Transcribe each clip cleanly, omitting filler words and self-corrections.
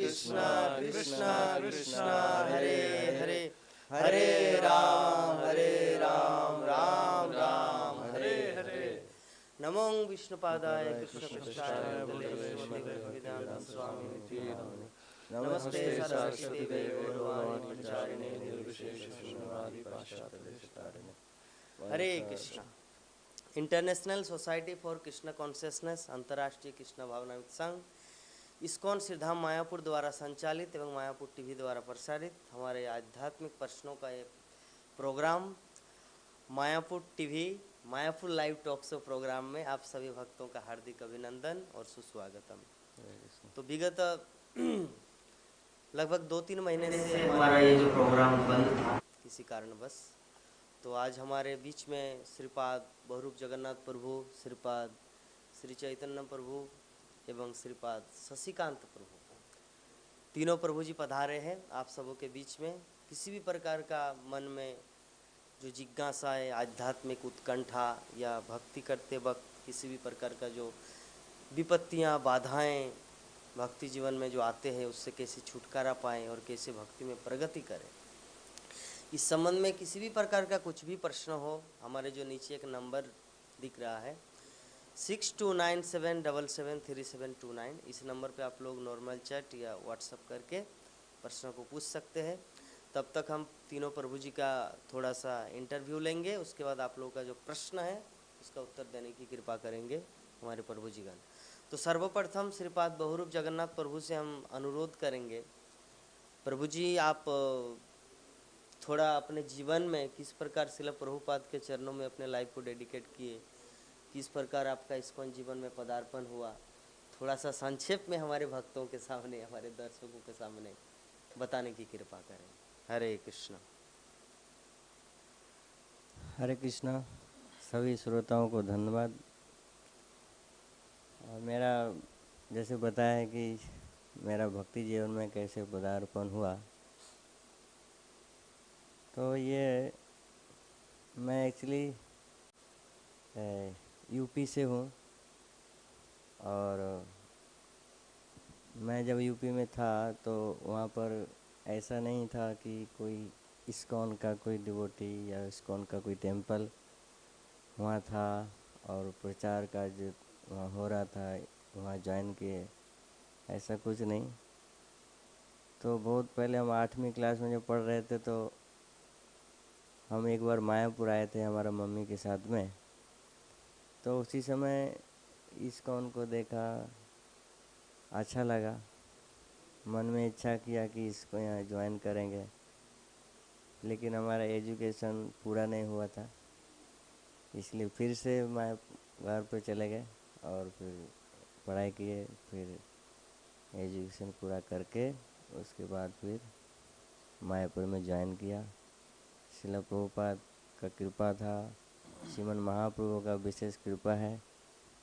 कृष्ण कृष्ण कृष्ण हरे हरे, हरे राम राम राम हरे हरे। नमो विष्णुपादाय कृष्ण पृष्ठाय भूतले श्रीमते भक्तिवेदांत स्वामिनिति नामिने। नमस्ते सरस्वती देवी गौरवाणी प्रचारिणे निर्विशेष शून्यवादी पाश्चात्य। Hare Krishna. International society for Krishna consciousness, अंतर्राष्ट्रीय कृष्ण भावनाविद संघ, इस्कॉन श्रीधाम मायापुर द्वारा संचालित एवं मायापुर टीवी द्वारा प्रसारित हमारे आध्यात्मिक प्रश्नों का एक programme Mayapur TV Mayapur live talk show programme में आप सभी भक्तों का हार्दिक अभिनंदन और सुस्वागतम। तो विगत लगभग 2-3 महीने से हमारा ये जो प्रोग्राम बंद था किसी कारणवश, तो आज हमारे बीच में श्रीपाद बहुरूप जगन्नाथ प्रभु, श्रीपाद श्री चैतन्य प्रभु एवं श्रीपाद शशिकांत प्रभु, तीनों प्रभु जी पधारे हैं आप सबों के बीच में। किसी भी प्रकार का मन में जो जिज्ञासा है, आध्यात्मिक उत्कंठा या भक्ति करते वक्त किसी भी प्रकार का जो विपत्तियां, बाधाएं भक्ति जीवन में जो आते हैं, उससे कैसे छुटकारा पाएं और कैसे भक्ति में प्रगति करें, इस संबंध में किसी भी प्रकार का कुछ भी प्रश्न हो, हमारे जो नीचे एक नंबर दिख रहा है 6297773729, इस नंबर पे आप लोग नॉर्मल चैट या व्हाट्सएप करके प्रश्नों को पूछ सकते हैं। तब तक हम तीनों प्रभु जी का थोड़ा सा इंटरव्यू लेंगे, उसके बाद आप लोगों का जो प्रश्न है उसका उत्तर देने की कृपा करेंगे हमारे प्रभु जीगण। तो सर्वप्रथम श्रीपाद बहुरूप जगन्नाथ प्रभु से हम अनुरोध करेंगे, प्रभु जी आप थोड़ा अपने जीवन में किस प्रकार श्रील प्रभुपाद के चरणों में अपने लाइफ को डेडिकेट किए, किस प्रकार आपका इस्कॉन जीवन में पदार्पण हुआ, थोड़ा सा संक्षेप में हमारे भक्तों के सामने, हमारे दर्शकों के सामने बताने की कृपा करें। हरे कृष्ण। हरे कृष्णा। सभी श्रोताओं को धन्यवाद। और मेरा जैसे बताया है कि मेरा भक्ति जीवन में कैसे पदार्पण हुआ, तो ये मैं एक्चुअली यूपी से हूँ। और मैं जब यूपी में था तो वहाँ पर ऐसा नहीं था कि कोई इस्कॉन का कोई डिवोटी या इस्कॉन का कोई टेम्पल वहाँ था और प्रचार का जो वहाँ हो रहा था वहाँ ज्वाइन किए, ऐसा कुछ नहीं। तो बहुत पहले हम 8वीं क्लास में जब पढ़ रहे थे तो हम एक बार मायापुर आए थे हमारा मम्मी के साथ में। तो उसी समय इस्कॉन को देखा, अच्छा लगा, मन में इच्छा किया कि इसको यहाँ ज्वाइन करेंगे। लेकिन हमारा एजुकेशन पूरा नहीं हुआ था, इसलिए फिर से मैं घर पे चले गए और फिर पढ़ाई किए। फिर एजुकेशन पूरा करके उसके बाद फिर मायापुर में ज्वाइन किया। श्रील प्रभुपाद का कृपा था, श्रीमन महाप्रभु का विशेष कृपा है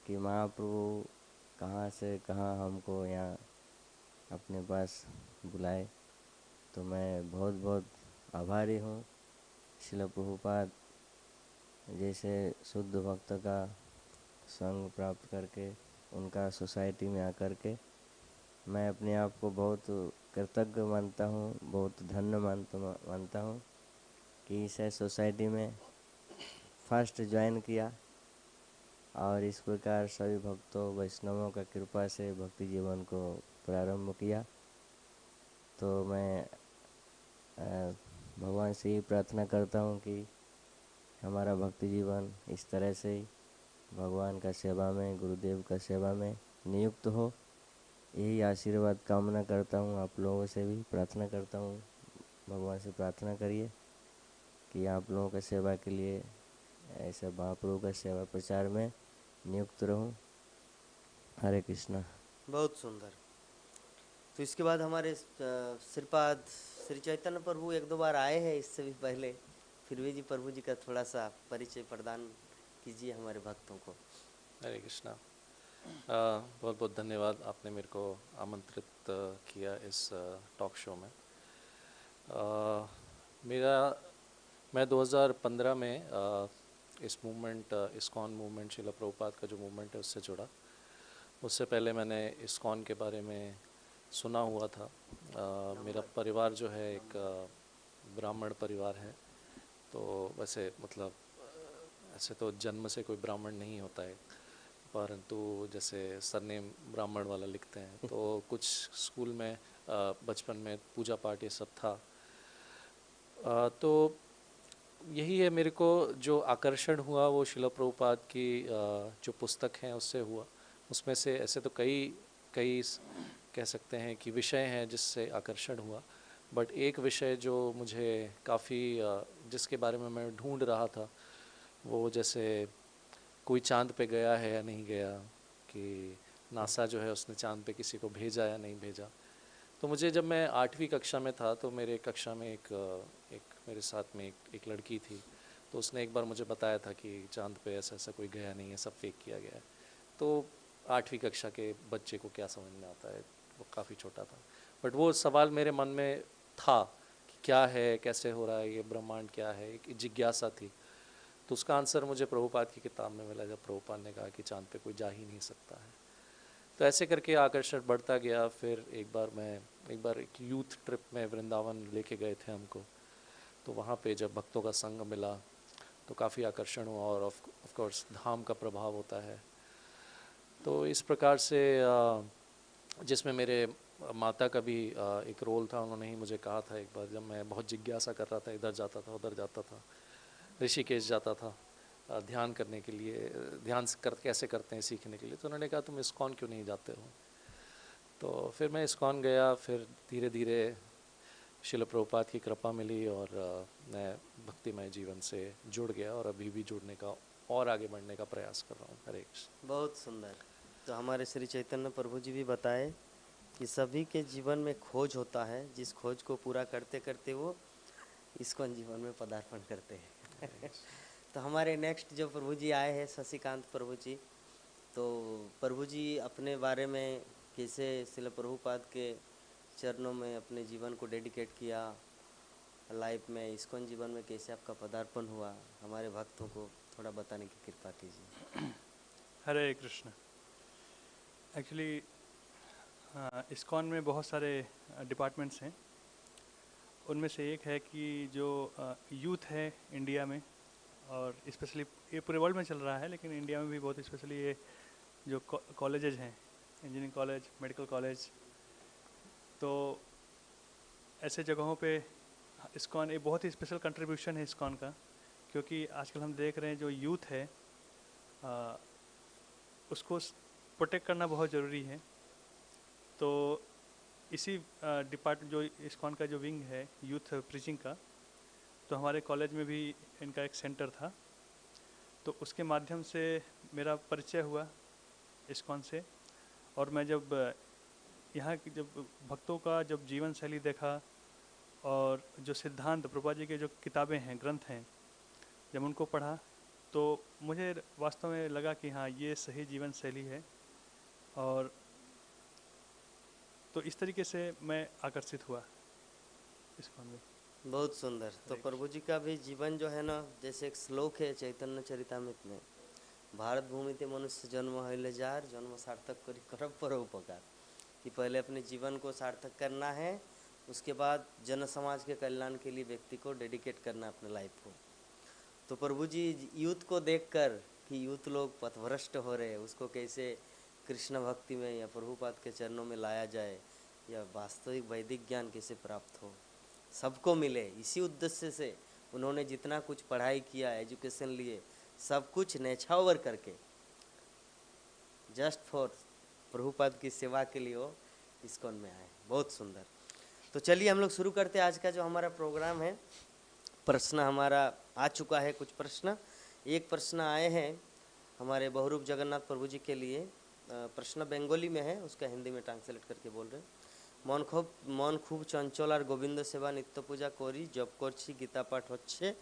कि महाप्रभु कहाँ से कहाँ हमको यहाँ अपने पास बुलाए। तो मैं बहुत बहुत आभारी हूँ श्रील प्रभुपाद जैसे शुद्ध भक्त का संग प्राप्त करके, उनका सोसाइटी में आकर के मैं अपने आप को बहुत कृतज्ञ मानता हूँ, बहुत धन्य मानता हूँ कि इस सोसाइटी में फर्स्ट ज्वाइन किया और इस प्रकार सभी भक्तों वैष्णवों का कृपा से भक्ति जीवन को प्रारंभ किया। तो मैं भगवान से ही प्रार्थना करता हूँ कि हमारा भक्ति जीवन इस तरह से ही भगवान का सेवा में, गुरुदेव का सेवा में नियुक्त हो। यही आशीर्वाद कामना करता हूँ। आप लोगों से भी प्रार्थना करता हूँ, भगवान से प्रार्थना करिए कि आप लोगों की सेवा के लिए ऐसे महाप्रभु का सेवा प्रचार में नियुक्त रहूं। हरे कृष्णा। बहुत सुंदर। तो इसके बाद हमारे श्रीपाद श्री चैतन्य प्रभु 1-2 बार आए हैं इससे भी पहले, फिर भी जी प्रभु जी का थोड़ा सा परिचय प्रदान कीजिए हमारे भक्तों को। हरे कृष्णा। बहुत बहुत धन्यवाद, आपने मेरे को आमंत्रित किया इस टॉक शो में। मैं 2015 में इस movement, ISKCON movement, Srila Prabhupada का जो मूवमेंट है उससे जुड़ा। उससे पहले मैंने इस्कॉन के बारे में सुना हुआ था। मेरा परिवार जो है एक ब्राह्मण परिवार है। तो वैसे मतलब ऐसे तो जन्म से कोई ब्राह्मण नहीं होता है, परंतु जैसे सरनेम ब्राह्मण वाला लिखते हैं तो कुछ स्कूल में बचपन में पूजा पाठ ये सब था। तो यही है, मेरे को जो आकर्षण हुआ वो शिला प्रभुपाद की जो पुस्तक हैं उससे हुआ। उसमें से ऐसे तो कई कई कह सकते हैं कि विषय हैं जिससे आकर्षण हुआ, बट एक विषय जो मुझे काफ़ी जिसके बारे में मैं ढूंढ रहा था, वो जैसे कोई चांद पे गया है या नहीं गया, कि नासा जो है उसने चांद पे किसी को भेजा या नहीं भेजा। तो मुझे जब मैं 8वीं कक्षा में था तो मेरे कक्षा में एक मेरे साथ में एक लड़की थी। तो उसने एक बार मुझे बताया था कि चांद पे ऐसा ऐसा कोई गया नहीं है, सब फेक किया गया है। तो 8वीं कक्षा के बच्चे को क्या समझ में आता है, वो काफ़ी छोटा था। बट वो सवाल मेरे मन में था कि क्या है, कैसे हो रहा है, ये ब्रह्मांड क्या है, एक जिज्ञासा थी। तो उसका आंसर मुझे प्रभुपाद की किताब में मिला, जब प्रभुपाद ने कहा कि चांद पे कोई जा ही नहीं सकता है। तो ऐसे करके आकर्षण बढ़ता गया। फिर एक बार एक यूथ ट्रिप में वृंदावन लेके गए थे हमको। तो वहाँ पे जब भक्तों का संग मिला तो काफ़ी आकर्षण हुआ, और ऑफ कोर्स धाम का प्रभाव होता है। तो इस प्रकार से जिसमें मेरे माता का भी एक रोल था। उन्होंने ही मुझे कहा था एक बार, जब मैं बहुत जिज्ञासा कर रहा था, इधर जाता था उधर जाता था, ऋषिकेश जाता था ध्यान करने के लिए, कैसे करते हैं सीखने के लिए। तो उन्होंने कहा तुम इस्कॉन क्यों नहीं जाते हो। तो फिर मैं इस्कॉन गया। फिर धीरे धीरे शिल प्रभुपाद की कृपा मिली और मैं भक्तिमय जीवन से जुड़ गया, और अभी भी जुड़ने का और आगे बढ़ने का प्रयास कर रहा हूँ। हरे कृष्ण। बहुत सुंदर। तो हमारे श्री चैतन्य प्रभु जी भी बताए कि सभी के जीवन में खोज होता है, जिस खोज को पूरा करते करते वो इस्कॉन जीवन में पदार्पण करते हैं। तो हमारे नेक्स्ट जो प्रभु जी आए हैं, शशिकांत प्रभु जी, तो प्रभु जी अपने बारे में कैसे श्रील प्रभुपाद के चरणों में अपने जीवन को डेडिकेट किया, लाइफ में इस्कॉन जीवन में कैसे आपका पदार्पण हुआ, हमारे भक्तों को थोड़ा बताने की कृपा कीजिए। हरे कृष्ण। एक्चुअली इस्कॉन में बहुत सारे डिपार्टमेंट्स हैं। उनमें से एक है कि जो यूथ है इंडिया में, और स्पेशली ये पूरे वर्ल्ड में चल रहा है, लेकिन इंडिया में भी बहुत स्पेशली ये जो कॉलेजेज हैं, इंजीनियरिंग कॉलेज, मेडिकल कॉलेज, तो ऐसे जगहों पे इस्कॉन एक बहुत ही स्पेशल कंट्रीब्यूशन है इस्कॉन का। क्योंकि आजकल हम देख रहे हैं जो यूथ है उसको प्रोटेक्ट करना बहुत ज़रूरी है। तो इसी जो इस्कॉन का जो विंग है यूथ प्रीचिंग का, तो हमारे कॉलेज में भी इनका एक सेंटर था। तो उसके माध्यम से मेरा परिचय हुआ इस्कॉन से। और मैं जब यहाँ की जब भक्तों का जब जीवन शैली देखा, और जो सिद्धांत प्रभुपाद जी के जो किताबें हैं, ग्रंथ हैं, जब उनको पढ़ा तो मुझे वास्तव में लगा कि हाँ, ये सही जीवन शैली है। और तो इस तरीके से मैं आकर्षित हुआ इस्कॉन में। बहुत सुंदर। तो प्रभु जी का भी जीवन जो है ना, जैसे एक श्लोक है चैतन्य चरितामृत में, भारत भूमि ते मनुष्य जन्म हईल जार, जन्म सार्थक करी करब परोपकार, कि पहले अपने जीवन को सार्थक करना है, उसके बाद जन समाज के कल्याण के लिए व्यक्ति को डेडिकेट करना अपने लाइफ को। तो प्रभु जी यूथ को देखकर कि यूथ लोग पथभ्रष्ट हो रहे हैं, उसको कैसे कृष्ण भक्ति में या प्रभुपाद के चरणों में लाया जाए, या वास्तविक वैदिक ज्ञान कैसे प्राप्त हो, सबको मिले, इसी उद्देश्य से उन्होंने जितना कुछ पढ़ाई किया, एजुकेशन लिए, सब कुछ नेछावर करके जस्ट फॉर प्रभुपाद की सेवा के लिए वो इस्कॉन में आए। बहुत सुंदर। तो चलिए हम लोग शुरू करते हैं आज का जो हमारा प्रोग्राम है। प्रश्न हमारा आ चुका है, कुछ प्रश्न, एक प्रश्न आए हैं हमारे बहुरूप जगन्नाथ प्रभु जी के लिए। प्रश्न बंगाली में है, उसका हिंदी में ट्रांसलेट करके बोल रहे हैं। मन खूब चंचल और गोविंद सेवा नित्य पूजा करी जप करछी गीता पाठ होच्छे,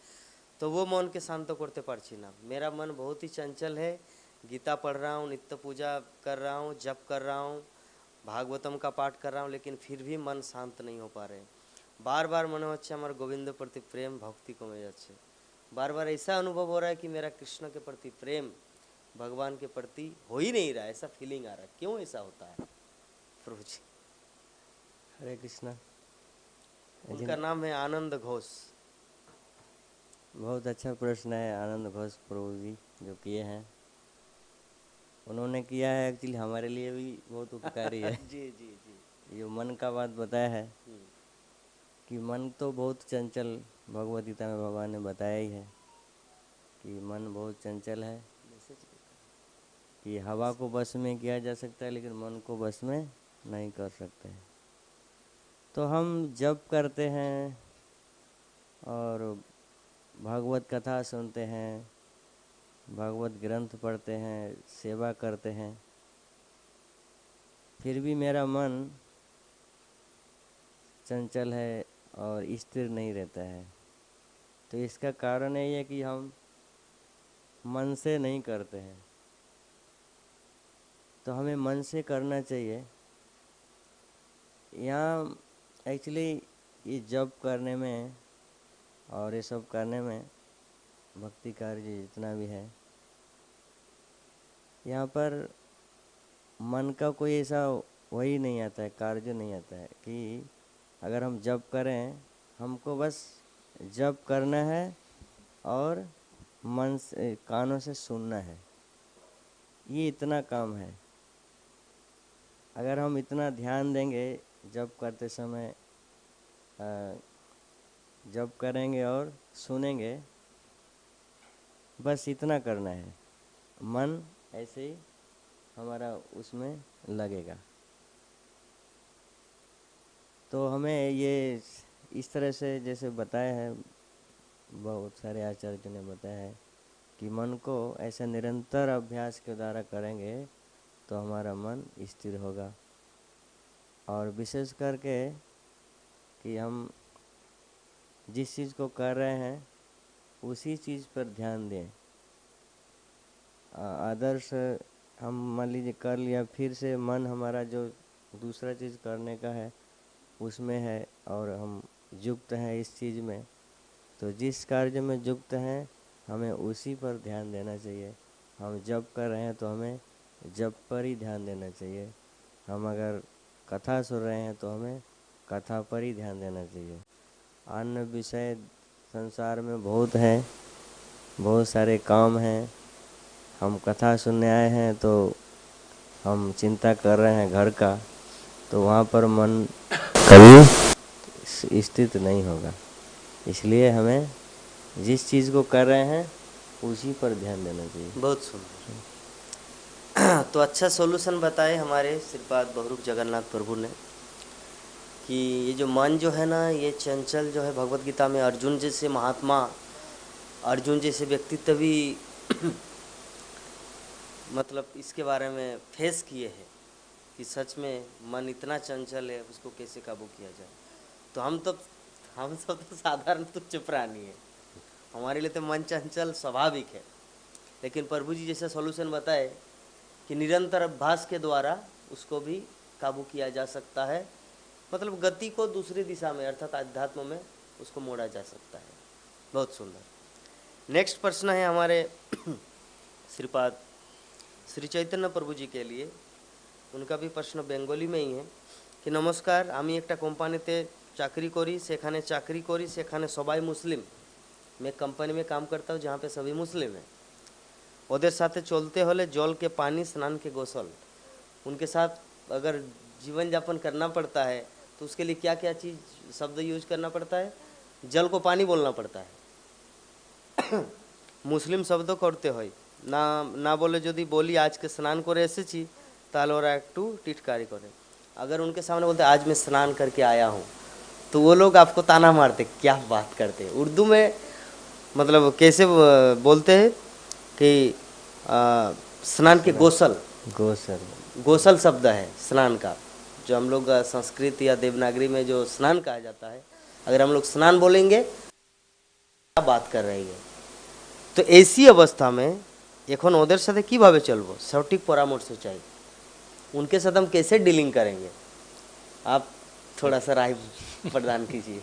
तो वो मन के शांत करते पारछी ना। मेरा मन बहुत ही चंचल है, गीता पढ़ रहा हूँ, नित्य पूजा कर रहा हूँ, जप कर रहा हूँ, भागवतम का पाठ कर रहा हूँ, लेकिन फिर भी मन शांत नहीं हो पा रहे। बार बार मन होच्छे हमारे गोविंद प्रति प्रेम भक्ति कमे जाच्छे। बार बार ऐसा अनुभव हो रहा है कि मेरा कृष्ण के प्रति प्रेम, भगवान के प्रति हो ही नहीं रहा है, ऐसा फीलिंग आ रहा है। क्यों ऐसा होता है प्रभु जी? हरे कृष्णा। उनका नाम है आनंद घोष। बहुत अच्छा प्रश्न है आनंद घोष प्रभु जी जो किए हैं। उन्होंने किया है एक्चुअली हमारे लिए भी बहुत उपकारी है। जी जी जी। ये मन का बात बताया है कि मन तो बहुत चंचल, भगवद गीता में भगवान ने बताया ही है कि मन बहुत चंचल है, कि हवा को बस में किया जा सकता है लेकिन मन को बस में नहीं कर सकते हैं। तो हम जप करते हैं और भागवत कथा सुनते हैं, भागवत ग्रंथ पढ़ते हैं, सेवा करते हैं, फिर भी मेरा मन चंचल है और स्थिर नहीं रहता है। तो इसका कारण यही है कि हम मन से नहीं करते हैं। तो हमें मन से करना चाहिए। यहाँ एक्चुअली ये जप करने में और ये सब करने में, भक्ति कार्य जितना भी है, यहाँ पर मन का कोई ऐसा वही नहीं आता है, कार्य नहीं आता है कि अगर हम जप करें, हमको बस जप करना है और मन से, कानों से सुनना है, ये इतना काम है। अगर हम इतना ध्यान देंगे जप करते समय, जप करेंगे और सुनेंगे, बस इतना करना है, मन ऐसे ही हमारा उसमें लगेगा। तो हमें ये इस तरह से जैसे बताया है, बहुत सारे आचार्यों ने बताया है कि मन को ऐसे निरंतर अभ्यास के द्वारा करेंगे तो हमारा मन स्थिर होगा। और विशेष करके कि हम जिस चीज़ को कर रहे हैं उसी चीज़ पर ध्यान दें। आदर्श हम मान लीजिए कर लिया, फिर से मन हमारा जो दूसरा चीज़ करने का है उसमें है और हम युक्त हैं इस चीज़ में, तो जिस कार्य में युक्त हैं हमें उसी पर ध्यान देना चाहिए। हम जप कर रहे हैं तो हमें जप पर ही ध्यान देना चाहिए। हम अगर कथा सुन रहे हैं तो हमें कथा पर ही ध्यान देना चाहिए। अन्य विषय संसार में बहुत हैं, बहुत सारे काम हैं। हम कथा सुनने आए हैं तो हम चिंता कर रहे हैं घर का, तो वहाँ पर मन कभी स्थित नहीं होगा। इसलिए हमें जिस चीज़ को कर रहे हैं उसी पर ध्यान देना चाहिए। बहुत सुंदर। तो अच्छा सॉल्यूशन बताए हमारे श्रीपाद बहुरूप जगन्नाथ प्रभु ने कि ये जो मन जो है ना, ये चंचल जो है, भगवत गीता में अर्जुन जैसे महात्मा, अर्जुन जैसे व्यक्तित्व भी मतलब इसके बारे में फेस किए हैं कि सच में मन इतना चंचल है, उसको कैसे काबू किया जाए। तो हम सब तो साधारण तुच्छ प्राणी है, हमारे लिए तो मन चंचल स्वाभाविक है। लेकिन प्रभु जी जैसा सॉल्यूशन बताए कि निरंतर अभ्यास के द्वारा उसको भी काबू किया जा सकता है, मतलब गति को दूसरी दिशा में अर्थात आध्यात्म में उसको मोड़ा जा सकता है। बहुत सुंदर। नेक्स्ट प्रश्न है हमारे श्रीपाद श्री चैतन्य प्रभु जी के लिए। उनका भी प्रश्न बेंगली में ही है कि नमस्कार, आमी एक कोम्पानीते चाकरी करी, सेखाने चाकरी करी, सेखाने सबाई मुस्लिम। मैं कंपनी में काम करता हूँ जहाँ पे सभी मुस्लिम हैं। ओদের साथे चलते होले जल के पानी, स्नान के गोसल। उनके साथ अगर जीवन यापन करना पड़ता है तो उसके लिए क्या क्या चीज़ शब्द यूज करना पड़ता है? जल को पानी बोलना पड़ता है। मुस्लिम शब्द करते হয় না, না बोले যদি बोली आज के स्नान করে এসেছি তাহলে ওরা একটু টিটকারি করে। अगर उनके सामने बोलते आज मैं स्नान करके आया हूँ तो वो लोग आपको ताना मारते, क्या बात करते हैं। उर्दू में मतलब कैसे बोलते हैं कि स्नान के गोसल, गोसल शब्द है स्नान का, जो हम लोग संस्कृत या देवनागरी में जो स्नान कहा जाता है। अगर हम लोग स्नान बोलेंगे क्या बात कर रही है। तो ऐसी अवस्था में এখন ওদের সাথে কিভাবে চলবো, সঠিক পরামর্শ চাই। उनके साथ हम कैसे डीलिंग करेंगे, आप थोड़ा सा राय प्रदान कीजिए।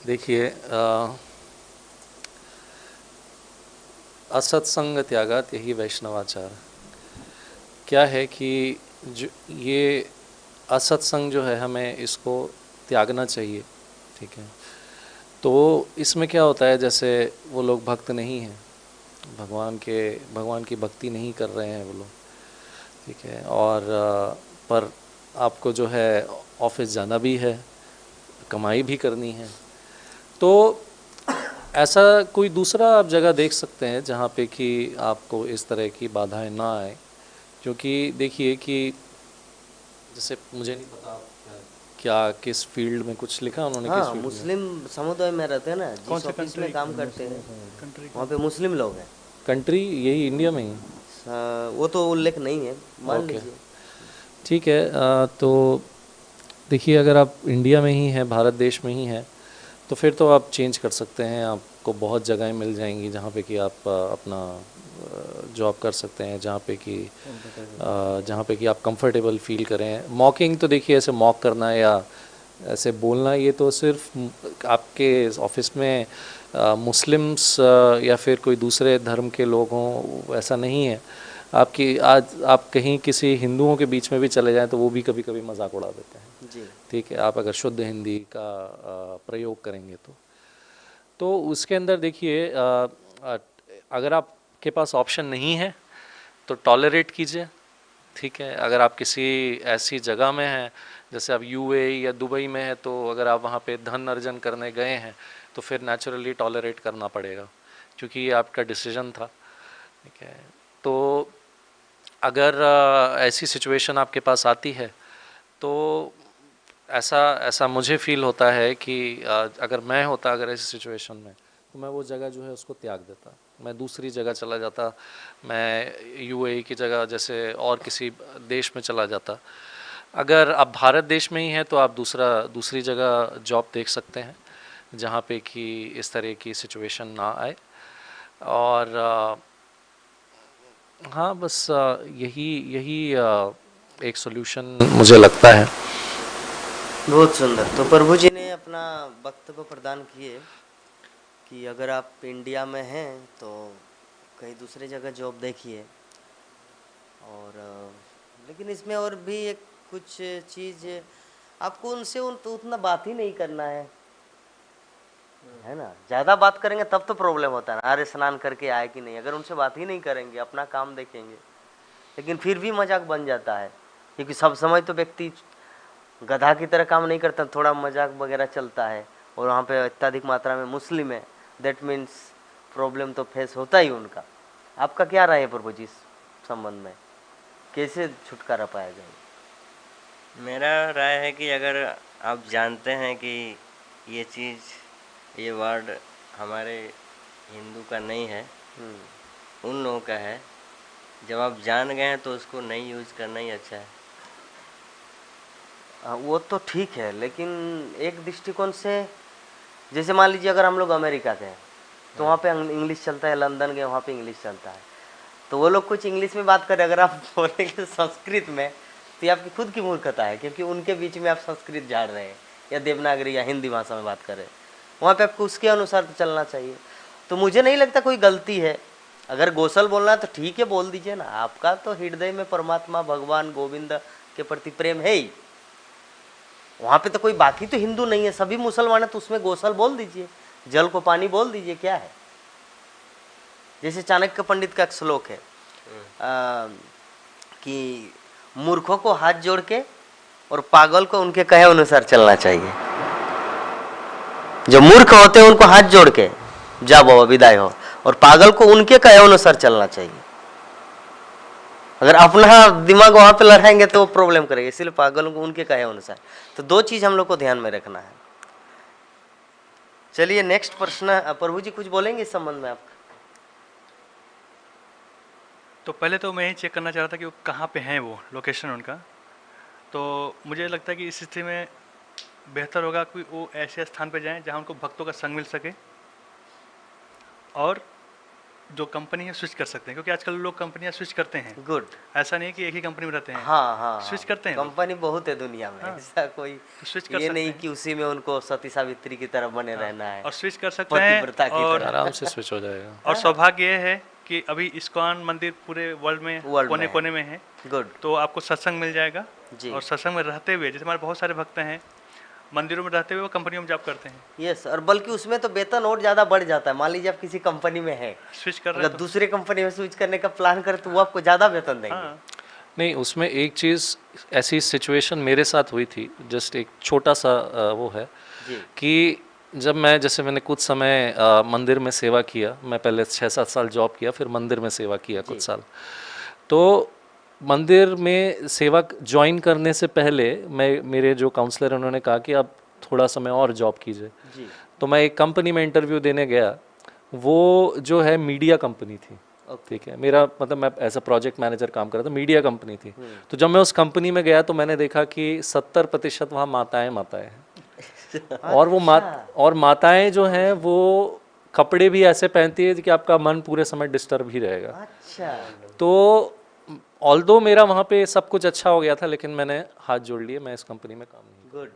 देखिए, असत्संग त्यागात यही वैष्णवाचार। क्या है कि जो ये असत्संग जो है हमें इसको त्यागना चाहिए, ठीक है। तो इसमें क्या होता है, जैसे वो लोग भक्त नहीं हैं, भगवान की भक्ति नहीं कर रहे हैं वो लोग, ठीक है, और पर आपको जो है ऑफिस जाना भी है, कमाई भी करनी है, तो ऐसा कोई दूसरा आप जगह देख सकते हैं जहाँ पे कि आपको इस तरह की बाधाएं ना आए। क्योंकि देखिए कि जैसे मुझे नहीं पता क्या किस फील्ड में कुछ लिखा उन्होंने, किस हाँ, फील्ड में। मुस्लिम समुदाय में रहते हैं ना, कौन जिस से ऑफिस में कंट्री? काम करते हैं कंट्री वहाँ पे मुस्लिम लोग हैं। कंट्री यही इंडिया में ही। वो तो उल्लेख नहीं है, मान ओके। लीजिए। ठीक है, तो देखिए अगर आप इंडिया में ही हैं, भारत देश में ही हैं, तो फिर तो आप चेंज कर सकते हैं, आपको बहुत जगहें मिल जाएंगी जहाँ पे कि आप अपना जॉब कर सकते हैं, जहाँ पे कि आप कंफर्टेबल फील करें। मॉकिंग तो देखिए ऐसे मॉक करना या ऐसे बोलना, ये तो सिर्फ आपके ऑफिस में मुस्लिम्स या फिर कोई दूसरे धर्म के लोग हों, ऐसा नहीं है। आज आप कहीं किसी हिंदुओं के बीच में भी चले जाएं तो वो भी कभी कभी मजाक उड़ा देते हैं, जी। ठीक है, आप अगर शुद्ध हिंदी का प्रयोग करेंगे तो उसके अंदर देखिए अगर आपके पास ऑप्शन नहीं है तो टॉलरेट कीजिए, ठीक है। अगर आप किसी ऐसी जगह में हैं, जैसे आप यूएई या दुबई में हैं, तो अगर आप वहाँ पे धन अर्जन करने गए हैं तो फिर नेचुरली टॉलरेट करना पड़ेगा, क्योंकि ये आपका डिसीजन था, ठीक है। तो अगर ऐसी सिचुएशन आपके पास आती है तो ऐसा मुझे फील होता है कि अगर मैं होता अगर ऐसी सिचुएशन में, तो मैं वो जगह जो है उसको त्याग देता, मैं दूसरी जगह चला जाता, मैं यूएई की जगह जैसे और किसी देश में चला जाता। अगर आप भारत देश में ही हैं तो आप दूसरी जगह जॉब देख सकते हैं जहाँ पे कि इस तरह की सिचुएशन ना आए। और हाँ, बस यही एक सॉल्यूशन मुझे लगता है। बहुत सुंदर। तो प्रभु जी ने अपना वक्तव्य प्रदान किए कि अगर आप इंडिया में हैं तो कहीं दूसरी जगह जॉब देखिए, और लेकिन इसमें और भी एक कुछ चीज़, आपको उनसे उतना बात ही नहीं करना है ना। ज़्यादा बात करेंगे तब तो प्रॉब्लम होता है ना, अरे स्नान करके आए कि नहीं। अगर उनसे बात ही नहीं करेंगे, अपना काम देखेंगे, लेकिन फिर भी मजाक बन जाता है, क्योंकि सब समय तो व्यक्ति गधा की तरह काम नहीं करता, थोड़ा मजाक वगैरह चलता है, और वहाँ पे अत्यधिक मात्रा में मुस्लिम है, दैट मीन्स प्रॉब्लम तो फेस होता ही उनका। आपका क्या राय है प्रभु जी इस संबंध में, कैसे छुटकारा पाया जाए? मेरा राय है कि अगर आप जानते हैं कि ये चीज़, ये वर्ड हमारे हिंदू का नहीं है, उन लोगों का है, जब आप जान गए हैं तो उसको नहीं यूज़ करना ही अच्छा है। वो तो ठीक है, लेकिन एक दृष्टिकोण से, जैसे मान लीजिए अगर हम लोग अमेरिका के हैं तो वहाँ पे इंग्लिश चलता है, लंदन गए वहाँ पे इंग्लिश चलता है, तो वो लोग कुछ इंग्लिश में बात करें, अगर आप बोलेंगे संस्कृत में तो ये आपकी खुद की मूर्खता है, क्योंकि उनके बीच में आप संस्कृत झाड़ रहे हैं या देवनागरी या हिंदी भाषा में बात कर रहे हैं। वहाँ पे आपको उसके अनुसार तो चलना चाहिए। तो मुझे नहीं लगता कोई गलती है। अगर गोसल बोलना है तो ठीक है, बोल दीजिए ना, आपका तो हृदय में परमात्मा भगवान गोविंद के प्रति प्रेम है ही। वहाँ पे तो कोई बाकी तो हिंदू नहीं है, सभी मुसलमान है, तो उसमें गोसल बोल दीजिए, जल को पानी बोल दीजिए, क्या है। जैसे चाणक्य पंडित का एक श्लोक है कि मूर्खों को हाथ जोड़ के और पागल को उनके कहे अनुसार चलना चाहिए। जो मूर्ख होते हैं उनको हाथ जोड़ के जा बाबा विदाई हो, और पागल को उनके कहे अनुसार चलना चाहिए। अगर अपना दिमाग वहां पे लड़ाएंगे तो प्रॉब्लम करेगा, इसलिए पागलों को उनके कहे अनुसार। तो दो चीज हम लोग को ध्यान में रखना है। चलिए नेक्स्ट प्रश्न, प्रभु जी कुछ बोलेंगे इस संबंध में आप? तो पहले तो मैं ही चेक करना चाह रहा था कि वो कहाँ पे हैं, वो लोकेशन उनका। तो मुझे लगता है कि इस स्थिति में बेहतर होगा कि वो ऐसे स्थान पे जाएं जहाँ उनको भक्तों का संग मिल सके, और जो कंपनी है स्विच कर सकते हैं, क्योंकि आजकल लोग कंपनियां स्विच करते हैं। गुड। ऐसा नहीं है कि एक ही कंपनी में रहते हैं। हाँ हाँ, स्विच करते हैं लोग। कंपनी बहुत है दुनिया में। हाँ, ऐसा कोई तो स्विच कर ये सकते नहीं हैं। कि उसी में उनको सती सावित्री की तरह बने रहना है, और स्विच कर सकते हैं, पतिव्रता की और तरह। आराम से स्विच हो जाएगा। और सौभाग्य ये है कि अभी इस्कॉन मंदिर पूरे वर्ल्ड में World कोने में कोने में है, गुड तो आपको सत्संग मिल जाएगा। जी। और सत्संग में रहते हुए, जैसे हमारे बहुत सारे भक्त हैं मंदिरों में रहते हुए वो कंपनियों में जॉब करते हैं, यस, और बल्कि उसमें तो वेतन और ज्यादा बढ़ जाता है। मान लीजिए आप किसी कंपनी में हैं, स्विच कर रहे अगर हैं तो दूसरे कंपनी में स्विच करने का प्लान करें तो वो आपको ज्यादा वेतन देंगे। हाँ, नहीं, उसमें एक चीज़ ऐसी सिचुएशन मेरे साथ हुई थी, जस्ट एक छोटा सा वो है जी कि जब मैंने कुछ समय मंदिर में सेवा किया। मैं पहले 6-7 साल जॉब किया, फिर मंदिर में सेवा किया कुछ साल। तो मंदिर में सेवा ज्वाइन करने से पहले मेरे जो काउंसलर उन्होंने कहा कि आप थोड़ा समय और जॉब कीजिए। जी तो मैं एक कंपनी में इंटरव्यू देने गया, वो जो है मीडिया कंपनी थी। ठीक है, मेरा मतलब मैं एज अ प्रोजेक्ट मैनेजर काम कर रहा था, मीडिया कंपनी थी। तो जब मैं उस कंपनी में गया तो मैंने देखा कि 70% वहाँ माताएं हैं। और वो माताएं जो हैं वो कपड़े भी ऐसे पहनती है कि आपका मन पूरे समय डिस्टर्ब ही रहेगा। अच्छा तो ऑल्दो मेरा वहाँ पे सब कुछ अच्छा हो गया था, लेकिन मैंने हाथ जोड़ लिए, मैं इस कंपनी में काम नहीं। गुड,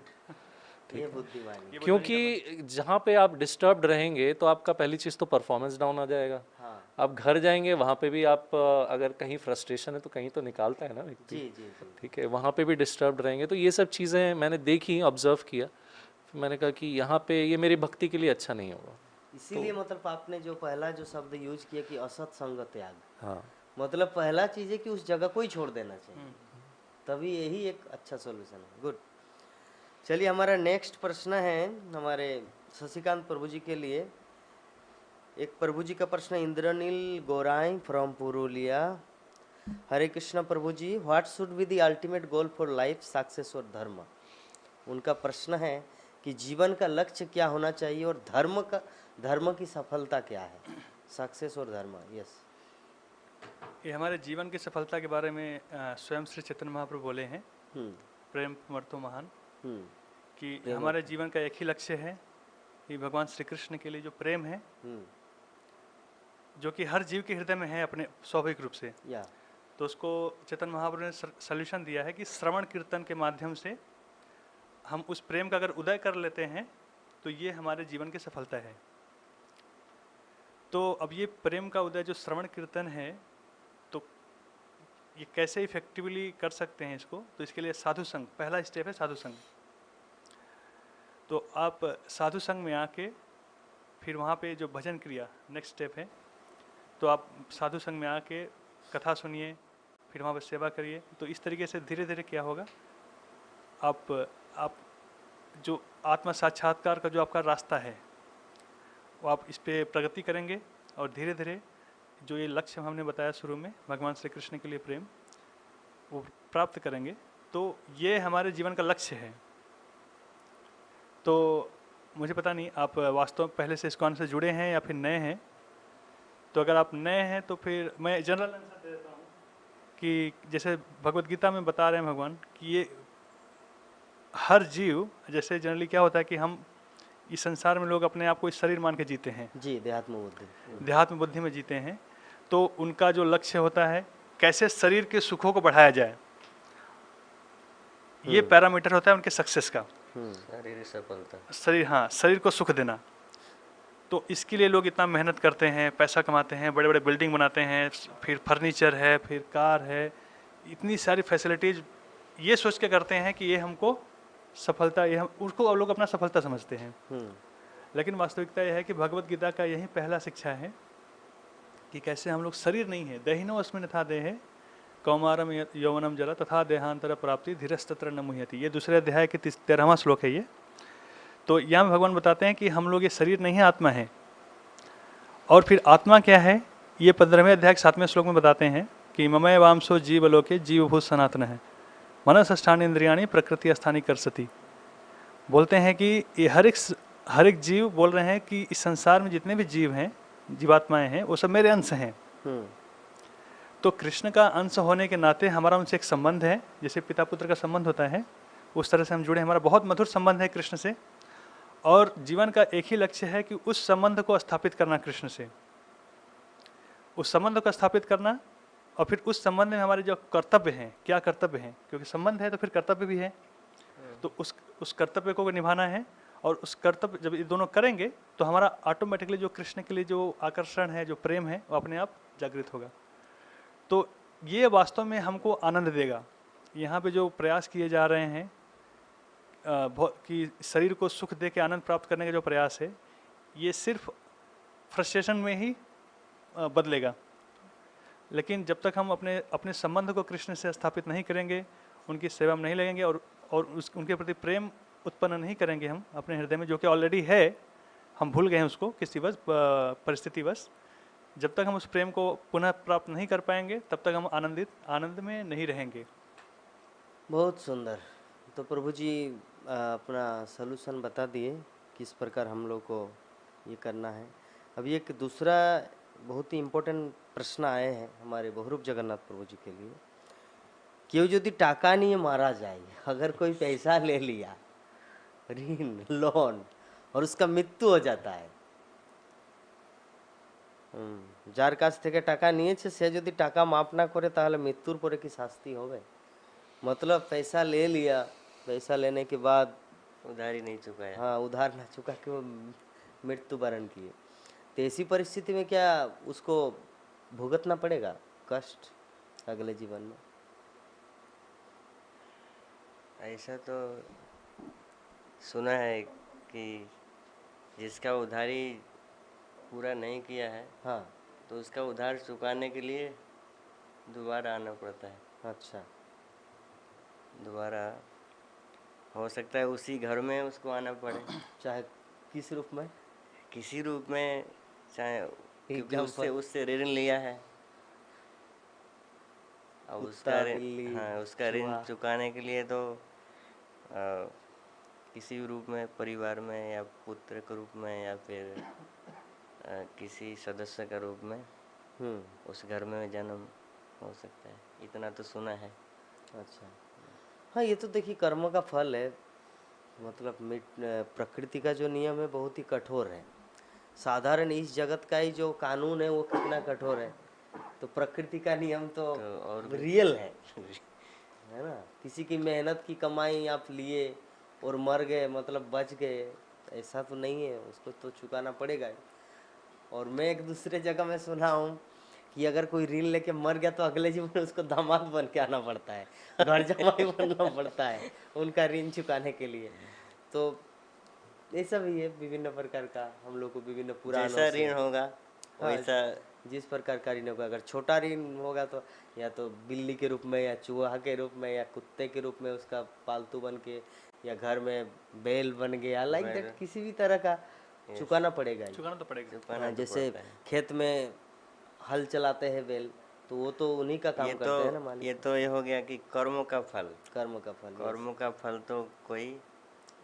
ये बुद्धिमानी। क्योंकि जहाँ पे आप डिस्टर्ब्ड रहेंगे तो आपका पहली चीज़ तो परफॉर्मेंस डाउन आ जाएगा। हाँ आप घर जाएंगे, वहाँ पे भी आप अगर कहीं फ्रस्ट्रेशन है तो कहीं तो निकालता है ना व्यक्ति। जी जी जी ठीक है, वहाँ पे भी डिस्टर्ब्ड रहेंगे। तो ये सब चीज़ें मैंने देखी, ऑब्जर्व किया, फिर मैंने कहा कि यहाँ पे ये मेरी भक्ति के लिए अच्छा नहीं होगा। इसीलिए मतलब आपने जो पहला जो शब्द यूज किया कि असत संग त्याग, हाँ, मतलब पहला चीज है कि उस जगह को ही छोड़ देना चाहिए, तभी यही एक अच्छा सॉल्यूशन है। गुड, चलिए हमारा नेक्स्ट प्रश्न है हमारे शशिकांत प्रभु जी के लिए। एक प्रभु जी का प्रश्न, Indranil Gorai from Purulia. Hare Krishna Prabhu ji, what should be the ultimate goal for life, success और धर्म। उनका प्रश्न है कि जीवन का लक्ष्य क्या होना चाहिए और धर्म की सफलता क्या है, सक्सेस और धर्म। यस ये हमारे जीवन की सफलता के बारे में स्वयं श्री चैतन्य महाप्रभु बोले हैं, प्रेम मर्तो महान, कि हमारे जीवन का एक ही लक्ष्य है कि भगवान श्री कृष्ण के लिए जो प्रेम है, जो कि हर जीव के हृदय में है अपने स्वाभाविक रूप से, तो उसको चैतन्य महाप्रभु ने सॉल्यूशन दिया है कि श्रवण कीर्तन के माध्यम से हम उस प्रेम का अगर उदय कर लेते हैं तो ये हमारे जीवन की सफलता है। तो अब ये प्रेम का उदय जो श्रवण कीर्तन है, तो ये कैसे इफेक्टिवली कर सकते हैं इसको, तो इसके लिए साधु संग पहला स्टेप है। साधु संग, तो आप साधु संग में आके फिर वहाँ पे जो भजन क्रिया नेक्स्ट स्टेप है, तो आप साधु संग में आके कथा सुनिए, फिर वहाँ पर सेवा करिए। तो इस तरीके से धीरे धीरे क्या होगा, आप जो आत्मा साक्षात्कार का जो आपका रास्ता है वो आप इस पे प्रगति करेंगे और धीरे धीरे जो ये लक्ष्य हमने बताया शुरू में, भगवान श्री कृष्ण के लिए प्रेम, वो प्राप्त करेंगे। तो ये हमारे जीवन का लक्ष्य है। तो मुझे पता नहीं आप वास्तव में पहले से इस्कॉन से जुड़े हैं या फिर नए हैं। तो अगर आप नए हैं तो फिर मैं जनरल आंसर दे देता हूँ कि जैसे भगवत गीता में बता रहे हैं भगवान कि ये हर जीव, जैसे जनरली क्या होता है कि हम इस संसार में लोग अपने आप को इस शरीर मान के जीते हैं जी, देहात्म बुद्धि में जीते हैं। तो उनका जो लक्ष्य होता है कैसे शरीर के सुखों को बढ़ाया जाए, ये पैरामीटर होता है उनके सक्सेस का। शारीरिक सफलता, शरीर को सुख देना। तो इसके लिए लोग इतना मेहनत करते हैं, पैसा कमाते हैं, बड़े बड़े बिल्डिंग बनाते हैं, फिर फर्नीचर है, फिर कार है, इतनी सारी फैसिलिटीज ये सोच के करते हैं कि ये हमको सफलता, ये हम उसको लोग अपना सफलता समझते हैं। लेकिन वास्तविकता यह है कि भगवत गीता का यही पहला शिक्षा है कि कैसे हम लोग शरीर नहीं है, देहिनो अस्मिन् यथा देहे कौमारम यौवनम जरा तथा देहांतर प्राप्ति धीरस्तत्र न मुह्यति। ये दूसरे अध्याय के 13वां श्लोक है ये। तो यहाँ भगवान बताते हैं कि हम लोग ये शरीर नहीं है, आत्मा है। और फिर आत्मा क्या है, ये 15वें अध्याय के 7वें श्लोक में बताते हैं कि ममय वामसो जीवलोके जीवभूत सनातन है मनस स्थानी इंद्रियाणी प्रकृति स्थानी करसती। बोलते हैं कि ये हर एक जीव बोल रहे हैं कि इस संसार में जितने भी जीव हैं, जीवात्माएं हैं, वो सब मेरे अंश हैं। तो कृष्ण का अंश होने के नाते हमारा उनसे एक संबंध है, जैसे पिता पुत्र का संबंध होता है, उस तरह से हम जुड़े। हमारा बहुत मधुर संबंध है कृष्ण से, और जीवन का एक ही लक्ष्य है कि उस संबंध को स्थापित करना कृष्ण से, उस संबंध को स्थापित करना। और फिर उस संबंध में हमारे जो कर्तव्य हैं, क्या कर्तव्य हैं, क्योंकि संबंध है तो फिर कर्तव्य भी है, तो उस कर्तव्य को निभाना है। और उस कर्तव्य जब ये दोनों करेंगे तो हमारा ऑटोमेटिकली जो कृष्ण के लिए जो आकर्षण है, जो प्रेम है, वो अपने आप जागृत होगा। तो ये वास्तव में हमको आनंद देगा। यहाँ पे जो प्रयास किए जा रहे हैं कि शरीर को सुख दे के आनंद प्राप्त करने का जो प्रयास है, ये सिर्फ फ्रस्ट्रेशन में ही बदलेगा। लेकिन जब तक हम अपने अपने संबंध को कृष्ण से स्थापित नहीं करेंगे, उनकी सेवा में नहीं लगेंगे और उनके प्रति प्रेम उत्पन्न नहीं करेंगे हम अपने हृदय में, जो कि ऑलरेडी है, हम भूल गए हैं उसको किसी परिस्थितिवश, जब तक हम उस प्रेम को पुनः प्राप्त नहीं कर पाएंगे तब तक हम आनंद में नहीं रहेंगे। बहुत सुंदर। तो प्रभु जी अपना सलूशन बता दिए किस प्रकार हम लोग को ये करना है। अभी एक दूसरा बहुत ही इम्पोर्टेंट प्रश्न आए हैं हमारे बहुरूप जगन्नाथ प्रभु जी के लिए। क्यों यदि टाका नहीं मारा जाए, अगर कोई पैसा ले लिया, ऋण लोन, और उसका मृत्यु हो जाता है, যার কাছ থেকে টাকা নিয়েছে সে যদি টাকা মাপ না করে তাহলে মৃত্যুর পরে কি শাস্তি হবে? मतलब पैसा ले लिया, पैसा लेने के बाद उधारी नहीं चुकाया। हाँ, उधार ना चुका के वो मृत्यु वरण किए, तो ऐसी परिस्थिति में क्या उसको भुगतना पड़ेगा कष्ट अगले जीवन में? ऐसा तो सुना है कि जिसका उधारी पूरा नहीं किया है, हाँ, तो उसका उधार चुकाने के लिए दोबारा आना पड़ता है। अच्छा, दोबारा हो सकता है उसी घर में उसको आना पड़े, चाहे किस रूप में, किसी रूप में, चाहे क्योंकि Example. उससे ऋण लिया है और उसका कुत्ता, ऋण, बिल्ली, हाँ, उसका ऋण चूहा। चुकाने के लिए तो किसी भी रूप में, परिवार में या पुत्र के रूप में या फिर किसी सदस्य का रूप में उस घर में जन्म हो सकता है, इतना तो सुना है। अच्छा, हाँ, ये तो देखिए कर्म का फल है। मतलब प्रकृति का जो नियम है बहुत ही कठोर है। साधारण इस जगत का ही जो कानून है वो कितना कठोर है, तो प्रकृति का नियम तो और रियल है ना। किसी की मेहनत की कमाई आप लिए और मर गए, मतलब बच गए, ऐसा तो नहीं है, उसको तो चुकाना पड़ेगा ही। और मैं एक दूसरे जगह में सुना हूँ कि अगर कोई ऋण लेके मर गया तो अगले जीवन में उसको दामाद बन के आना पड़ता है, घर जमाई बनना पड़ता है उनका ऋण चुकाने के लिए। तो ऐसा भी है विभिन्न प्रकार का, हम लोग को विभिन्न पुराणों जैसा से, ऋण होगा हाँ, वैसा, जिस प्रकार का ऋण होगा। अगर छोटा ऋण होगा तो या तो बिल्ली के रूप में या चूहा के रूप में या कुत्ते के रूप में उसका पालतू बन के, या घर में बैल बन गया, लाइक दैट, किसी भी तरह का चुकाना पड़ेगा ही। चुकाना तो पड़ेगा। चुकाना तो जैसे पड़ता है। खेत में हल चलाते हैं बैल, तो वो तो उन्हीं का काम करते हैं ना मालिक। ये तो ये हो गया कि कर्मों का फल, कर्म का फल, yes। कर्मों का फल तो कोई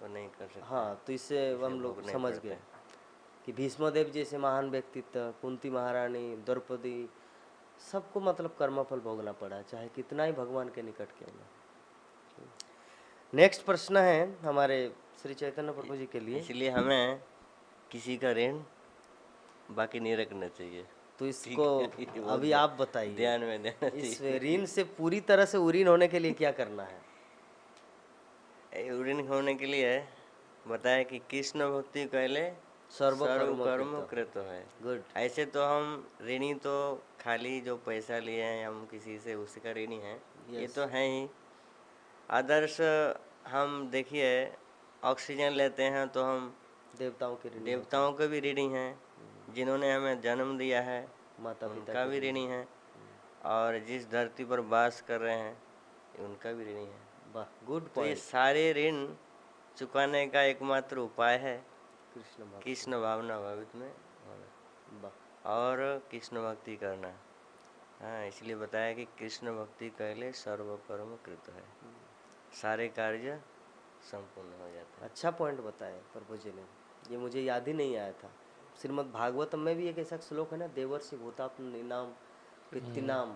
वो नहीं कर सकता। हाँ, तो इससे हम लोग भोगना ही समझ पड़ता गए है। कि भीष्मदेव जैसे महान व्यक्तित्व, कुंती महारानी, द्रौपदी, सबको मतलब कर्मफल भोगना पड़ा, चाहे कितना ही भगवान के निकट क्यों ना। नेक्स्ट प्रश्न है हमारे श्री चैतन्य प्रभु जी के लिए। इसलिए हमें किसी का ऋण बाकी नहीं रखना चाहिए। तो इसको ये बहुत अभी आप बताइए, ध्यान में देना इस चाहिए। ऋण से पूरी तरह से उरीन होने के लिए क्या करना है? ऋण होने के लिए बताया कि कृष्ण भक्ति कहले सर्व कर्म कृत है। गुड। ऐसे तो हम ऋणी तो खाली जो पैसा लिए हैं हम किसी से, उसी का ऋणी है, ये Yes। तो है ही। आदर्श हम देखिए ऑक्सीजन लेते हैं तो हम देवताओं के ऋणी, देवताओं के भी ऋणी हैं, जिन्होंने हमें जन्म दिया है माता पिता उनका भी ऋणी है, और जिस धरती पर वास कर रहे हैं उनका भी ऋणी है। वाह, गुड तो ये पॉइंट। सारे ऋण चुकाने का एकमात्र उपाय है कृष्ण भक्त, कृष्ण भावना भावित में होना वाह, और कृष्ण भक्ति करना। हाँ, इसलिए बताया कि कृष्ण भक्ति कहले सर्व कर्म कृत है, सारे कार्य संपूर्ण हो जाता है। अच्छा पॉइंट बताया प्रभु जी ने, ये मुझे याद ही नहीं आया था। श्रीमद् भागवतम में भी एक ऐसा श्लोक है ना, देवर्षि भूतात्म नाम पितृनाम,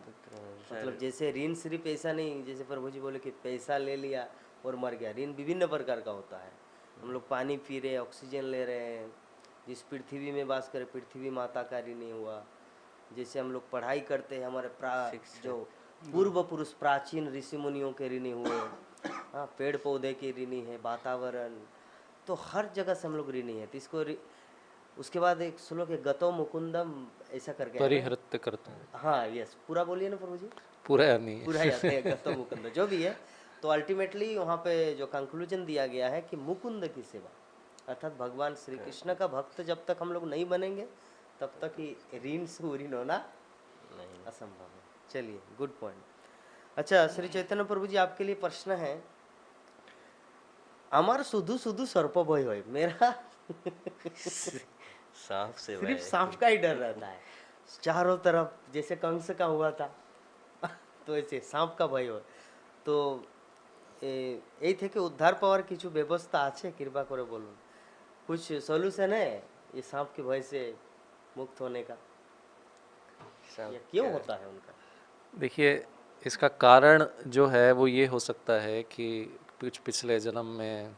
मतलब जैसे ऋण सिर्फ ऐसा नहीं, जैसे प्रभु जी बोले कि पैसा ले लिया और मर गया, ऋण विभिन्न प्रकार का होता है। हम लोग पानी पी रहे हैं, ऑक्सीजन ले रहे हैं, जिस पृथ्वी में वास करें पृथ्वी माता का ऋणी हुआ। जैसे हम लोग पढ़ाई करते हैं, हमारे जो पूर्व पुरुष प्राचीन ऋषि मुनियों के ऋणी हुए। हाँ, पेड़ पौधे के ऋणी है, वातावरण, तो हर जगह से हम लोग ऋणी है, तो इसको उसके बाद एक श्लोक है, गतो मुकुंदम ऐसा करके है ना? परिहृत्य करता हूँ, हाँ यस, पूरा बोलिए ना प्रभु जी। पूरा याद नहीं पूरा है। याद है, गतो मुकुंद जो भी है। तो अल्टीमेटली वहाँ पे जो कंक्लूजन दिया गया है कि मुकुंद की सेवा, अर्थात भगवान श्री कृष्ण का भक्त जब तक हम लोग नहीं बनेंगे तब तक ही ऋण से ऋण होना असंभव है। चलिए, गुड पॉइंट। अच्छा श्री चैतन्य प्रभु जी, आपके लिए प्रश्न है। अमर सुधु सुधु सर्प भय होय, मेरा सांप से सिर्फ भय। सांप का ही डर रहता है चारों तरफ, जैसे कंस का हुआ था तो ऐसे सांप का भय हो। तो এই থেকে উদ্ধার পাওয়ার কিছু ব্যবস্থা আছে, कृपा করে बोलूं, कुछ सॉल्यूशन है ये सांप के भय से मुक्त होने का, या क्यों होता है उनका? देखिए, इसका कारण जो है वो ये हो सकता है कि कुछ पिछले जन्म में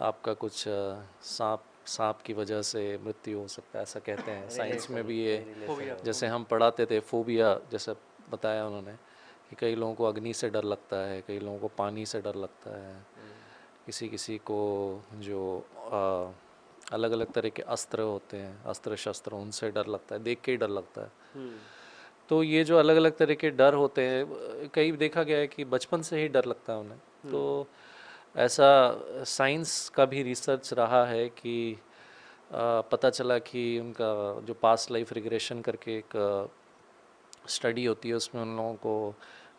आपका कुछ सांप सांप की वजह से मृत्यु हो सकता है, ऐसा कहते हैं साइंस में भी ये। जैसे हम पढ़ाते थे फोबिया, जैसे बताया उन्होंने कि कई लोगों को अग्नि से डर लगता है, कई लोगों को पानी से डर लगता है, किसी किसी को जो अलग अलग तरह के अस्त्र होते हैं, अस्त्र शस्त्र, उनसे डर लगता है, देख के ही डर लगता है। तो ये जो अलग अलग तरह के डर होते हैं, कई देखा गया है कि बचपन से ही डर लगता है उन्हें। तो ऐसा साइंस का भी रिसर्च रहा है कि पता चला कि उनका जो पास्ट लाइफ रिग्रेशन करके एक स्टडी होती है, उसमें उन लोगों को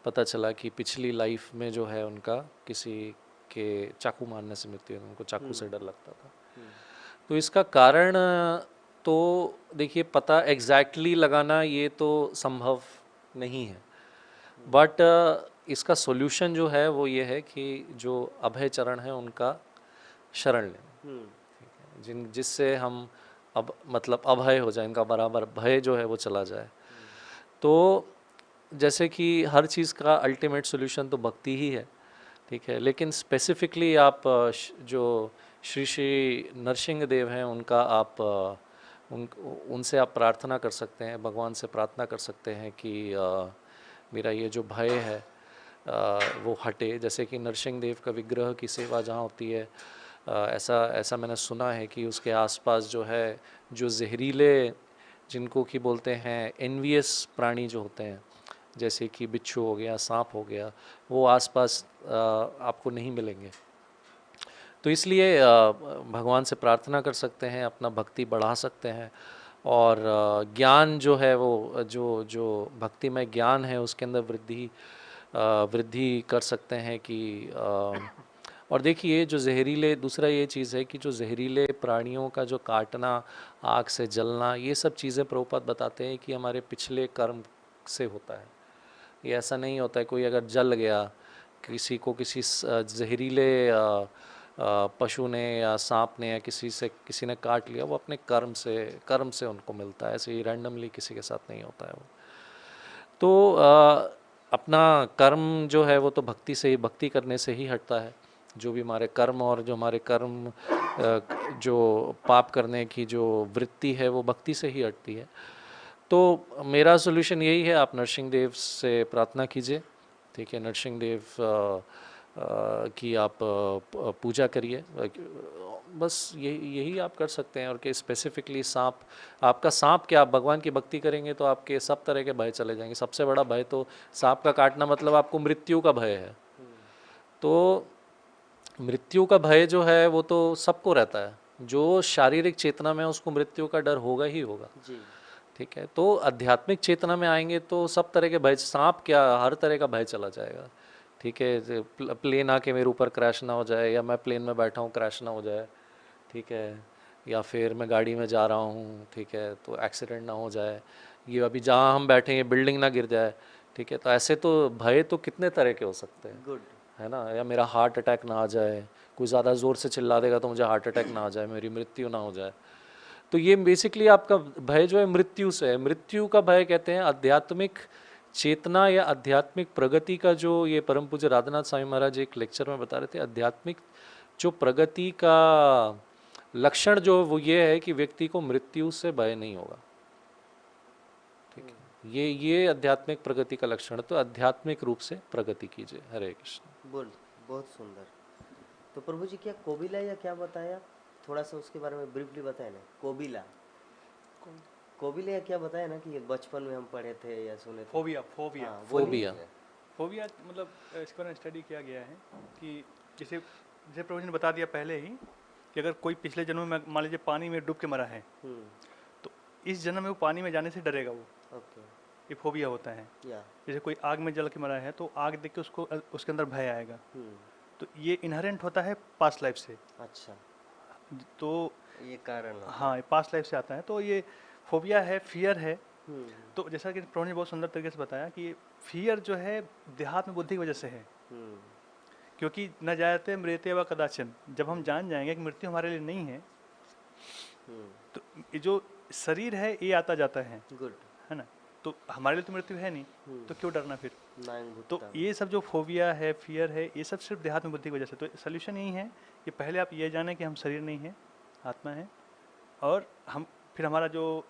पता चला कि पिछली लाइफ में जो है उनका किसी के चाकू मारने से मृत्यु हुई, उनको चाकू से डर लगता था। तो इसका कारण तो देखिए, पता एग्जैक्टली लगाना ये तो संभव नहीं है, बट इसका सॉल्यूशन जो है वो ये है कि जो अभय चरण है उनका शरण लें, जिससे हम अब मतलब अभय हो जाए, इनका बराबर भय जो है वो चला जाए। तो जैसे कि हर चीज़ का अल्टीमेट सॉल्यूशन तो भक्ति ही है, ठीक है, लेकिन स्पेसिफिकली आप जो श्री श्री नरसिंह देव हैं उनका आप उनसे आप प्रार्थना कर सकते हैं, भगवान से प्रार्थना कर सकते हैं कि मेरा ये जो भय है वो हटे। जैसे कि नरसिंह देव का विग्रह की सेवा जहाँ होती है, ऐसा मैंने सुना है कि उसके आसपास जो है, जो जहरीले जिनको कि बोलते हैं एनवियस प्राणी जो होते हैं, जैसे कि बिच्छू हो गया, सांप हो गया, वो आसपास आपको नहीं मिलेंगे। तो इसलिए भगवान से प्रार्थना कर सकते हैं, अपना भक्ति बढ़ा सकते हैं, और ज्ञान जो है वो जो भक्ति में ज्ञान है उसके अंदर वृद्धि कर सकते हैं कि और देखिए, जो जहरीले, दूसरा ये चीज़ है कि जो जहरीले प्राणियों का जो काटना, आग से जलना, ये सब चीज़ें प्रभुपाद बताते हैं कि हमारे पिछले कर्म से होता है। ये ऐसा नहीं होता है कोई अगर जल गया, किसी को किसी जहरीले पशु ने या सांप ने या किसी ने काट लिया, वो अपने कर्म से उनको मिलता है, ऐसे ही रैंडमली किसी के साथ नहीं होता है वो। तो अपना कर्म जो है वो तो भक्ति से ही, भक्ति करने से ही हटता है। जो भी हमारे कर्म और जो हमारे कर्म जो पाप करने की जो वृत्ति है वो भक्ति से ही हटती है। तो मेरा सोल्यूशन यही है, आप नरसिंह देव से प्रार्थना कीजिए, ठीक है, नरसिंह देव की आप पूजा करिए, बस यही आप कर सकते हैं। और कि स्पेसिफिकली सांप, आपका सांप क्या, आप भगवान की भक्ति करेंगे तो आपके सब तरह के भय चले जाएंगे। सबसे बड़ा भय तो सांप का काटना मतलब आपको मृत्यु का भय है। तो मृत्यु का भय जो है वो तो सबको रहता है, जो शारीरिक चेतना में उसको मृत्यु का डर होगा ही होगा, ठीक है। तो आध्यात्मिक चेतना में आएंगे तो सब तरह के भय, सांप क्या, हर तरह का भय चला जाएगा, ठीक है। प्लेन आके मेरे ऊपर क्रैश ना हो जाए, या मैं प्लेन में बैठा हूँ क्रैश ना हो जाए, ठीक है, या फिर मैं गाड़ी में जा रहा हूँ, ठीक है, तो एक्सीडेंट ना हो जाए, ये अभी जहाँ हम बैठे हैं बिल्डिंग ना गिर जाए, ठीक है। तो ऐसे तो भय तो कितने तरह के हो सकते हैं, गुड है ना। या मेरा हार्ट अटैक ना आ जाए, कोई ज़्यादा ज़ोर से चिल्ला देगा तो मुझे हार्ट अटैक ना आ जाए, मेरी मृत्यु ना हो जाए। तो ये बेसिकली आपका भय जो है मृत्यु से है। मृत्यु का भय कहते हैं आध्यात्मिक चेतना या आध्यात्मिक प्रगति का, जो ये परम पूज्य राधानाथ स्वामी महाराज एक लेक्चर में बता रहे थे, आध्यात्मिक जो प्रगति का लक्षण जो वो ये है कि व्यक्ति को मृत्यु से भय नहीं होगा, ठीक है। ये आध्यात्मिक प्रगति का लक्षण। तो आध्यात्मिक रूप से प्रगति कीजिए। हरे कृष्ण। बोल, बहुत सुंदर। तो प्रभु जी क्या कोबिला या क्या बताया, थोड़ा सा उसके बारे में ब्रीफली बताए ना। कोबिला, कोबिला या क्या बताया ना कि ये बचपन में हम पढ़े थे या सुने थे। फोबिया, फोबिया, हाँ, वो नहीं फोबिया। है। फोबिया मतलब इसके बारे में स्टडी किया गया है कि जैसे जैसे प्रभु जी ने बता दिया पहले ही कि अगर कोई पिछले जन्म में मान लीजिए पानी में डूब के मरा है, तो इस जन्म में वो पानी में जाने से डरेगा वो, ओके ये फोबिया होता है। या जैसे कोई आग में जल के मरा है तो आग देख के उसको उसके अंदर भय आएगा, तो ये इनहेरेंट होता है पास्ट लाइफ से। अच्छा, तो ये कारण होता है। हाँ, ये पास्ट लाइफ से आता है, तो ये फोबिया है, फियर है। हम्म, तो जैसा कि प्रभु ने बहुत सुंदर तरीके से बताया कि फियर जो है देहात्म बुद्धि की वजह से है, हम्म, क्योंकि न जायते मृत्य व कदाचन, जब हम जान जाएंगे कि मृत्यु हमारे लिए नहीं है, तो ये जो शरीर है ये आता जाता है गुड, है ना, तो हमारे लिए तो मृत्यु है नहीं, तो क्यों डरना फिर। नायंग तो भुट्टा। ये सब जो फोबिया है, फियर है, ये सब सिर्फ देहात्म बुद्धि की वजह से। तो सोल्यूशन यही है कि पहले आप ये जानें कि हम शरीर नहीं है, आत्मा है, और हम फिर हमारा जो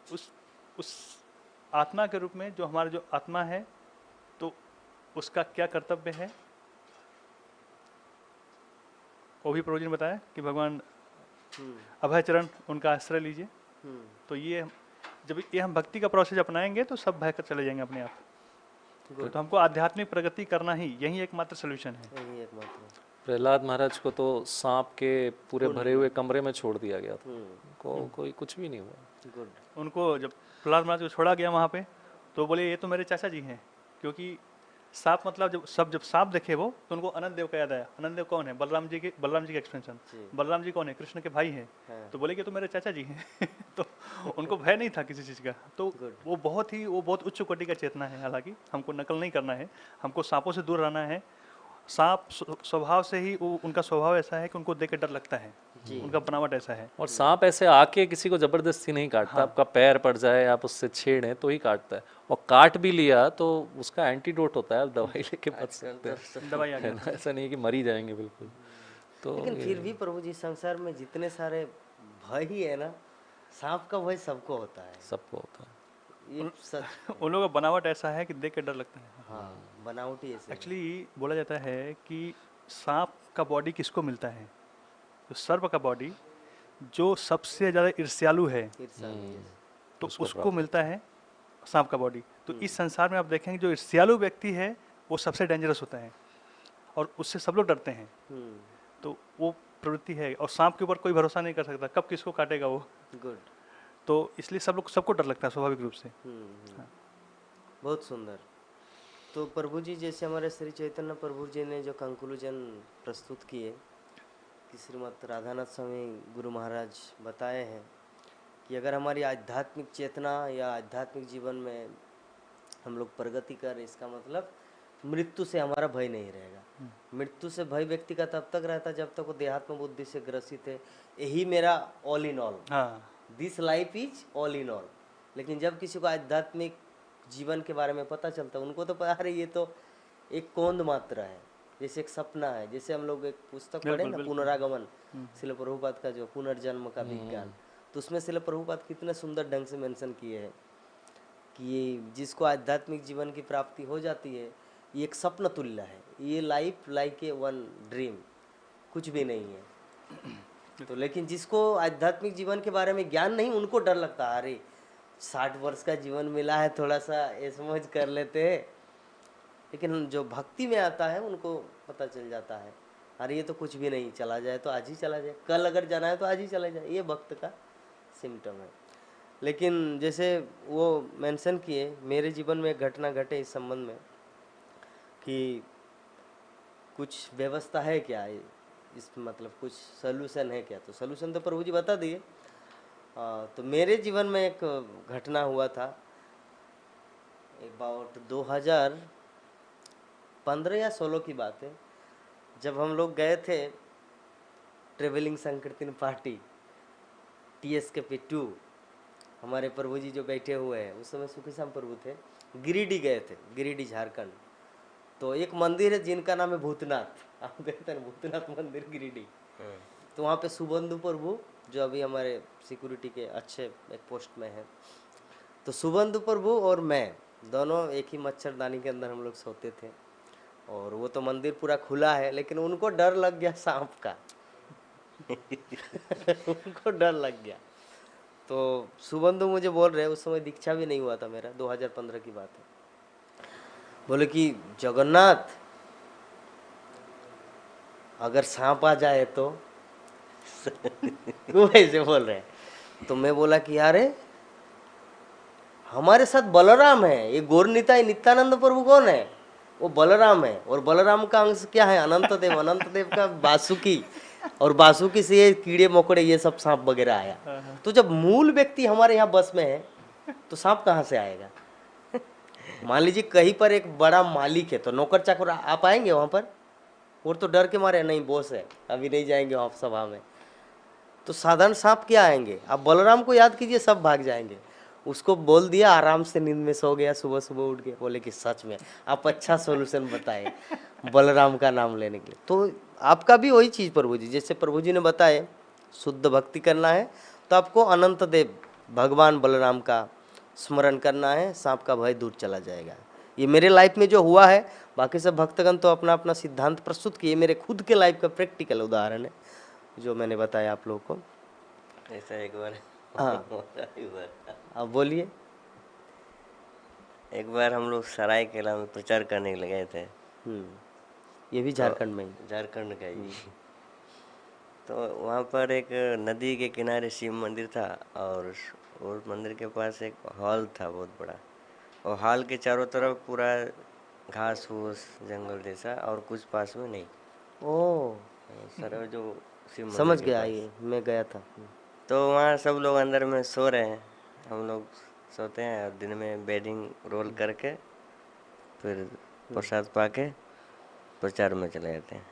उस आत्मा के रूप में जो हमारा जो आत्मा है, तो उसका क्या कर्तव्य है वो भी प्रभु जी ने बताया कि भगवान अभय चरण उनका आश्रय लीजिए। तो ये जब ये हम भक्ति का प्रोसेस अपनाएंगे तो सब भय कर चले जाएंगे अपने आप। तो हमको आध्यात्मिक प्रगति करना ही यही एकमात्र सोल्यूशन है। यही एकमात्र। प्रहलाद महाराज को तो सांप के पूरे भरे हुए कमरे में छोड़ दिया गया था, कोई कुछ भी नहीं हुआ। गुड, उनको जब प्रहलाद महाराज को छोड़ा गया वहाँ पे, तो बोले ये तो मेरे चाचा जी हैं, क्योंकि सांप मतलब जब सांप देखे वो, तो उनको अनंत देव का याद आया। अनंत देव कौन है? बलराम जी के एक्सटेंशन। बलराम जी कौन है? कृष्ण के भाई हैं। तो बोले कि तो मेरे चाचा जी हैं। तो उनको भय नहीं था किसी चीज़ का। तो वो बहुत उच्च कोटि का चेतना है। हालांकि हमको नकल नहीं करना है, हमको सांपों से दूर रहना है। सांप स्वभाव से ही उनका स्वभाव ऐसा है कि उनको देख के डर लगता है, उनका बनावट ऐसा है। और सांप ऐसे आके किसी को जबरदस्ती नहीं काटता। आपका पैर पड़ जाए, आप उससे छेड़ें तो ही काटता है, और काट भी लिया तो उसका एंटीडोट होता है, आप दवाई लेके बच सकते हैं। दवाई आ है ना, ऐसा नहीं कि मर ही जाएंगे बिल्कुल। तो लेकिन फिर भी प्रभु जी संसार में जितने सारे भय ही है ना, सांप का भय सबको होता है। सबको होता है। ये सच। उन लोगों का बनावट ऐसा है कि देख के डर लगता है। हाँ, बनावटी ऐसे है। एक्चुअली बोला जाता है कि सांप का बॉडी किसको मिलता है? तो सर्प का बॉडी जो सबसे ज़्यादा ईर्ष्यालु है, तो उसको मिलता है सांप का बॉडी। तो इस संसार में आप देखेंगे जो ईर्ष्यालु व्यक्ति है वो सबसे डेंजरस होता है, और उससे सब लोग डरते हैं। तो वो प्रवृत्ति है, और सांप के ऊपर कोई भरोसा नहीं कर सकता, कब किसको काटेगा वो। गुड। तो इसलिए सबको डर लगता है स्वाभाविक रूप से। हाँ। बहुत सुंदर। तो प्रभु जी जैसे हमारे श्री चैतन्य प्रभु जी ने जो कंक्लूजन प्रस्तुत किए कि श्रीमद राधानाथ स्वामी गुरु महाराज बताए हैं कि अगर हमारी आध्यात्मिक चेतना या आध्यात्मिक जीवन में हम लोग प्रगति करें, इसका मतलब मृत्यु से हमारा भय नहीं रहेगा। मृत्यु से भय व्यक्ति का तब तक रहता जब तक वो देहात्म बुद्धि से ग्रसित है, यही मेरा all in all, this life is all in all. लेकिन जब किसी को आध्यात्मिक जीवन के बारे में पता चलता है, उनको तो पता है ये तो एक कोंद मात्र है, जैसे एक सपना है। जैसे हम लोग एक पुस्तक पढ़े ना, पुनरागमन, श्रील प्रभुपाद का जो पुनर्जन्म का विज्ञान, तो उसमें श्रील प्रभुपाद कितने सुंदर ढंग से मेंशन किए हैं कि ये जिसको आध्यात्मिक जीवन की प्राप्ति हो जाती है, ये एक स्वप्न तुल्य है। ये life like a one dream, कुछ भी नहीं है। तो लेकिन जिसको आध्यात्मिक जीवन के बारे में ज्ञान नहीं, उनको डर लगता है, अरे 60 वर्ष का जीवन मिला है, थोड़ा सा ऐश-मौज कर लेते हैं। लेकिन जो भक्ति में आता है उनको पता चल जाता है, अरे ये तो कुछ भी नहीं, चला जाए तो आज ही चला जाए, कल अगर जाना है तो आज ही चला जाए। ये भक्त का सिम्टम है। लेकिन जैसे वो मेंशन किए, मेरे जीवन में एक घटना घटे इस संबंध में कि कुछ व्यवस्था है क्या, इस मतलब कुछ सोल्यूशन है क्या। तो सोल्यूशन तो प्रभु जी बता दिए। तो मेरे जीवन में एक घटना हुआ था अबाउट 2015 या 16 की बात है, जब हम लोग गए थे ट्रेवलिंग संकीर्तन पार्टी TSKP2। हमारे प्रभु जी जो बैठे हुए हैं, उस समय सुखी श्याम प्रभु थे, गिरिडीह गए थे, गिरिडीह झारखंड। तो एक मंदिर है जिनका नाम है भूतनाथ, आप गए थे ना, भूतनाथ मंदिर गिरिडीह। तो वहाँ पे सुबंधु प्रभु जो अभी हमारे सिक्योरिटी के अच्छे एक पोस्ट में है, तो सुबंधु प्रभु और मैं दोनों एक ही मच्छरदानी के अंदर हम लोग सोते थे। और वो तो मंदिर पूरा खुला है, लेकिन उनको डर लग गया सांप का। उनको डर लग गया। तो सुबंधु मुझे बोल रहे, उस समय दीक्षा भी नहीं हुआ था मेरा, 2015 की बात है। बोले कि जगन्नाथ अगर सांप आ जाए तो वो ऐसे बोल रहे हैं। तो मैं बोला कि यार हमारे साथ बलराम है, ये गौर निताई नित्यानंद प्रभु कौन है? वो बलराम है। और बलराम का अंश क्या है? अनंत देव। अनंत देव का बासुकी, और बासुकी से ये कीड़े मकोड़े ये सब सांप वगैरह आया। तो जब मूल व्यक्ति हमारे यहाँ बस में है तो सांप कहाँ से आएगा? मान लीजिए कहीं पर एक बड़ा मालिक है, तो नौकर चाकर आप आएंगे वहां पर? वो तो डर के मारे नहीं, बॉस है अभी नहीं जाएंगे वहां सभा में। तो साधारण सांप क्या आएंगे? आप बलराम को याद कीजिए, सब भाग जाएंगे। उसको बोल दिया, आराम से नींद में सो गया। सुबह सुबह उठ के बोले कि सच में आप अच्छा सोल्यूशन बताए बलराम का नाम लेने के लिए। तो आपका भी वही चीज़ प्रभु जी, जैसे प्रभु जी ने बताए शुद्ध भक्ति करना है तो आपको अनंत देव भगवान बलराम का स्मरण करना है, सांप का भय दूर चला जाएगा। ये मेरे लाइफ में जो हुआ है, बाकी सब भक्तगण तो अपना अपना सिद्धांत प्रस्तुत किए, मेरे खुद के लाइफ का प्रैक्टिकल उदाहरण है जो मैंने बताया आप लोगों को। ऐसा एक बार हाँ एक बार अब बोलिए। एक बार हम लोग सरायकेला में प्रचार करने के लिए गए थे। ये भी झारखंड में ही। झारखंड का ही। तो वहाँ पर एक नदी के किनारे शिव मंदिर था, और उस मंदिर के पास एक हॉल था बहुत बड़ा, और हॉल के चारों तरफ पूरा घास फूस जंगल जैसा, और कुछ पास में नहीं। ओ सर जो शिव मंदिर समझ के गया, पास। ये मैं गया था। तो वहाँ सब लोग अंदर में सो रहे हैं, हम लोग सोते हैं, और दिन में बेडिंग रोल करके फिर प्रसाद पाके प्रचार में चले जाते हैं।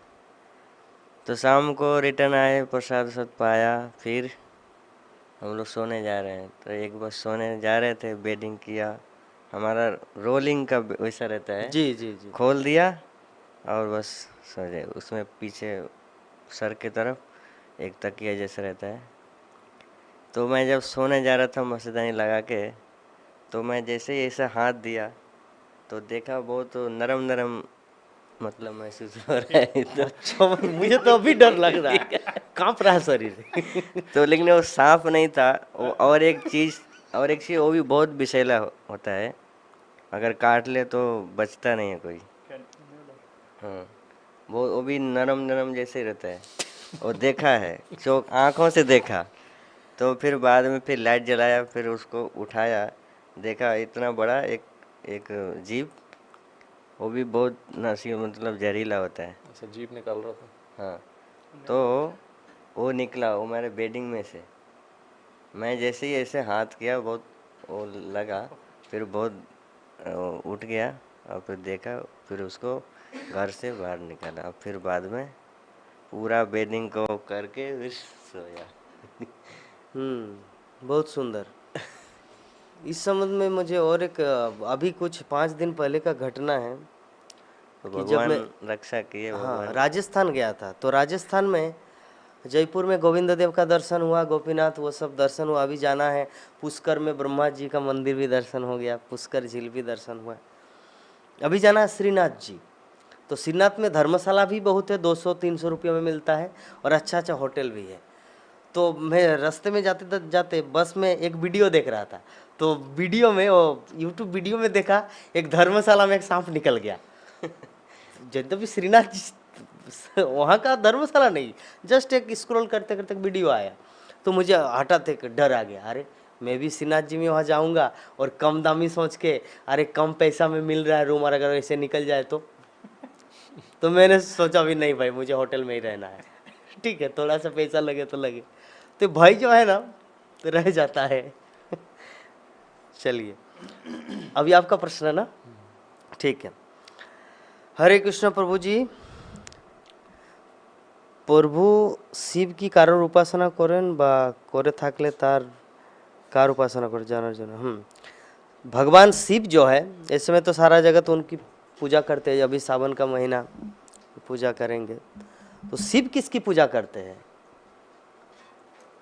तो शाम को रिटर्न आए, प्रसाद सब पाया, फिर हम लोग सोने जा रहे हैं। तो एक बार सोने जा रहे थे, बेडिंग किया, हमारा रोलिंग का वैसा रहता है, जी जी जी। खोल दिया और बस सो जाए। उसमें पीछे सर की तरफ एक तकिया जैसा रहता है। तो मैं जब सोने जा रहा था मच्छरदानी लगा के, तो मैं जैसे ही ऐसा हाथ दिया तो देखा बहुत नरम नरम मतलब महसूस हो रहा है। तो अच्छा मुझे तो अभी डर लग रहा है, कांप रहा है शरीर। तो लेकिन वो सांप नहीं था, वो और एक चीज़ वो भी बहुत विषैला होता है, अगर काट ले तो बचता नहीं है कोई। हाँ, वो भी नरम नरम जैसे ही रहता है। वो देखा है, चौक आँखों से देखा। तो फिर बाद में फिर लाइट जलाया, फिर उसको उठाया, देखा इतना बड़ा एक एक जीव, वो भी बहुत नसी मतलब जहरीला होता है। ऐसा जीप निकाल रहा था। हाँ, तो वो निकला वो मेरे बेडिंग में से। मैं जैसे ही ऐसे हाथ किया, बहुत वो लगा, फिर बहुत उठ गया, और फिर देखा, फिर उसको घर से बाहर निकाला, और फिर बाद में पूरा बेडिंग को करके फिर सोया। बहुत सुंदर। इस संबंध में मुझे और एक अभी कुछ 5 दिन पहले का घटना है तो कि जब भगवान मैं रक्षा किए। हाँ भगवान राजस्थान गया था। तो राजस्थान में जयपुर में गोविंद देव का दर्शन हुआ, गोपीनाथ वो सब दर्शन हुआ। अभी जाना है पुष्कर में, ब्रह्मा जी का मंदिर भी दर्शन हो गया, पुष्कर झील भी दर्शन हुआ। अभी जाना है श्रीनाथ जी। तो श्रीनाथ में धर्मशाला भी बहुत है, 200-300 रुपये में मिलता है, और अच्छा अच्छा होटल भी है। तो मैं रास्ते में जाते जाते बस में एक वीडियो देख रहा था। तो वीडियो में वो यूट्यूब वीडियो में देखा, एक धर्मशाला में एक सांप निकल गया। यद्यपि श्रीनाथ जी वहाँ का धर्मशाला नहीं, जस्ट एक स्क्रॉल करते करते वीडियो आया, तो मुझे हठात एक डर आ गया। अरे मैं भी श्रीनाथ जी में वहाँ जाऊँगा, और कम दामी सोच के, अरे कम पैसा में मिल रहा है रूम, और अगर ऐसे निकल जाए तो मैंने सोचा भी नहीं भाई, मुझे होटल में ही रहना है। ठीक है, थोड़ा सा पैसा लगे तो लगे, तो भाई जो है ना तो रह जाता है। चलिए अभी आपका प्रश्न है ना, ठीक है। हरे कृष्ण प्रभु जी, प्रभु शिव की कारोर उपासना करें बा करे थाकले तार कार उपासना कर जानार जन्य। भगवान शिव जो है, इस समय तो सारा जगत उनकी पूजा करते हैं। अभी सावन का महीना पूजा करेंगे, तो शिव किसकी पूजा करते हैं?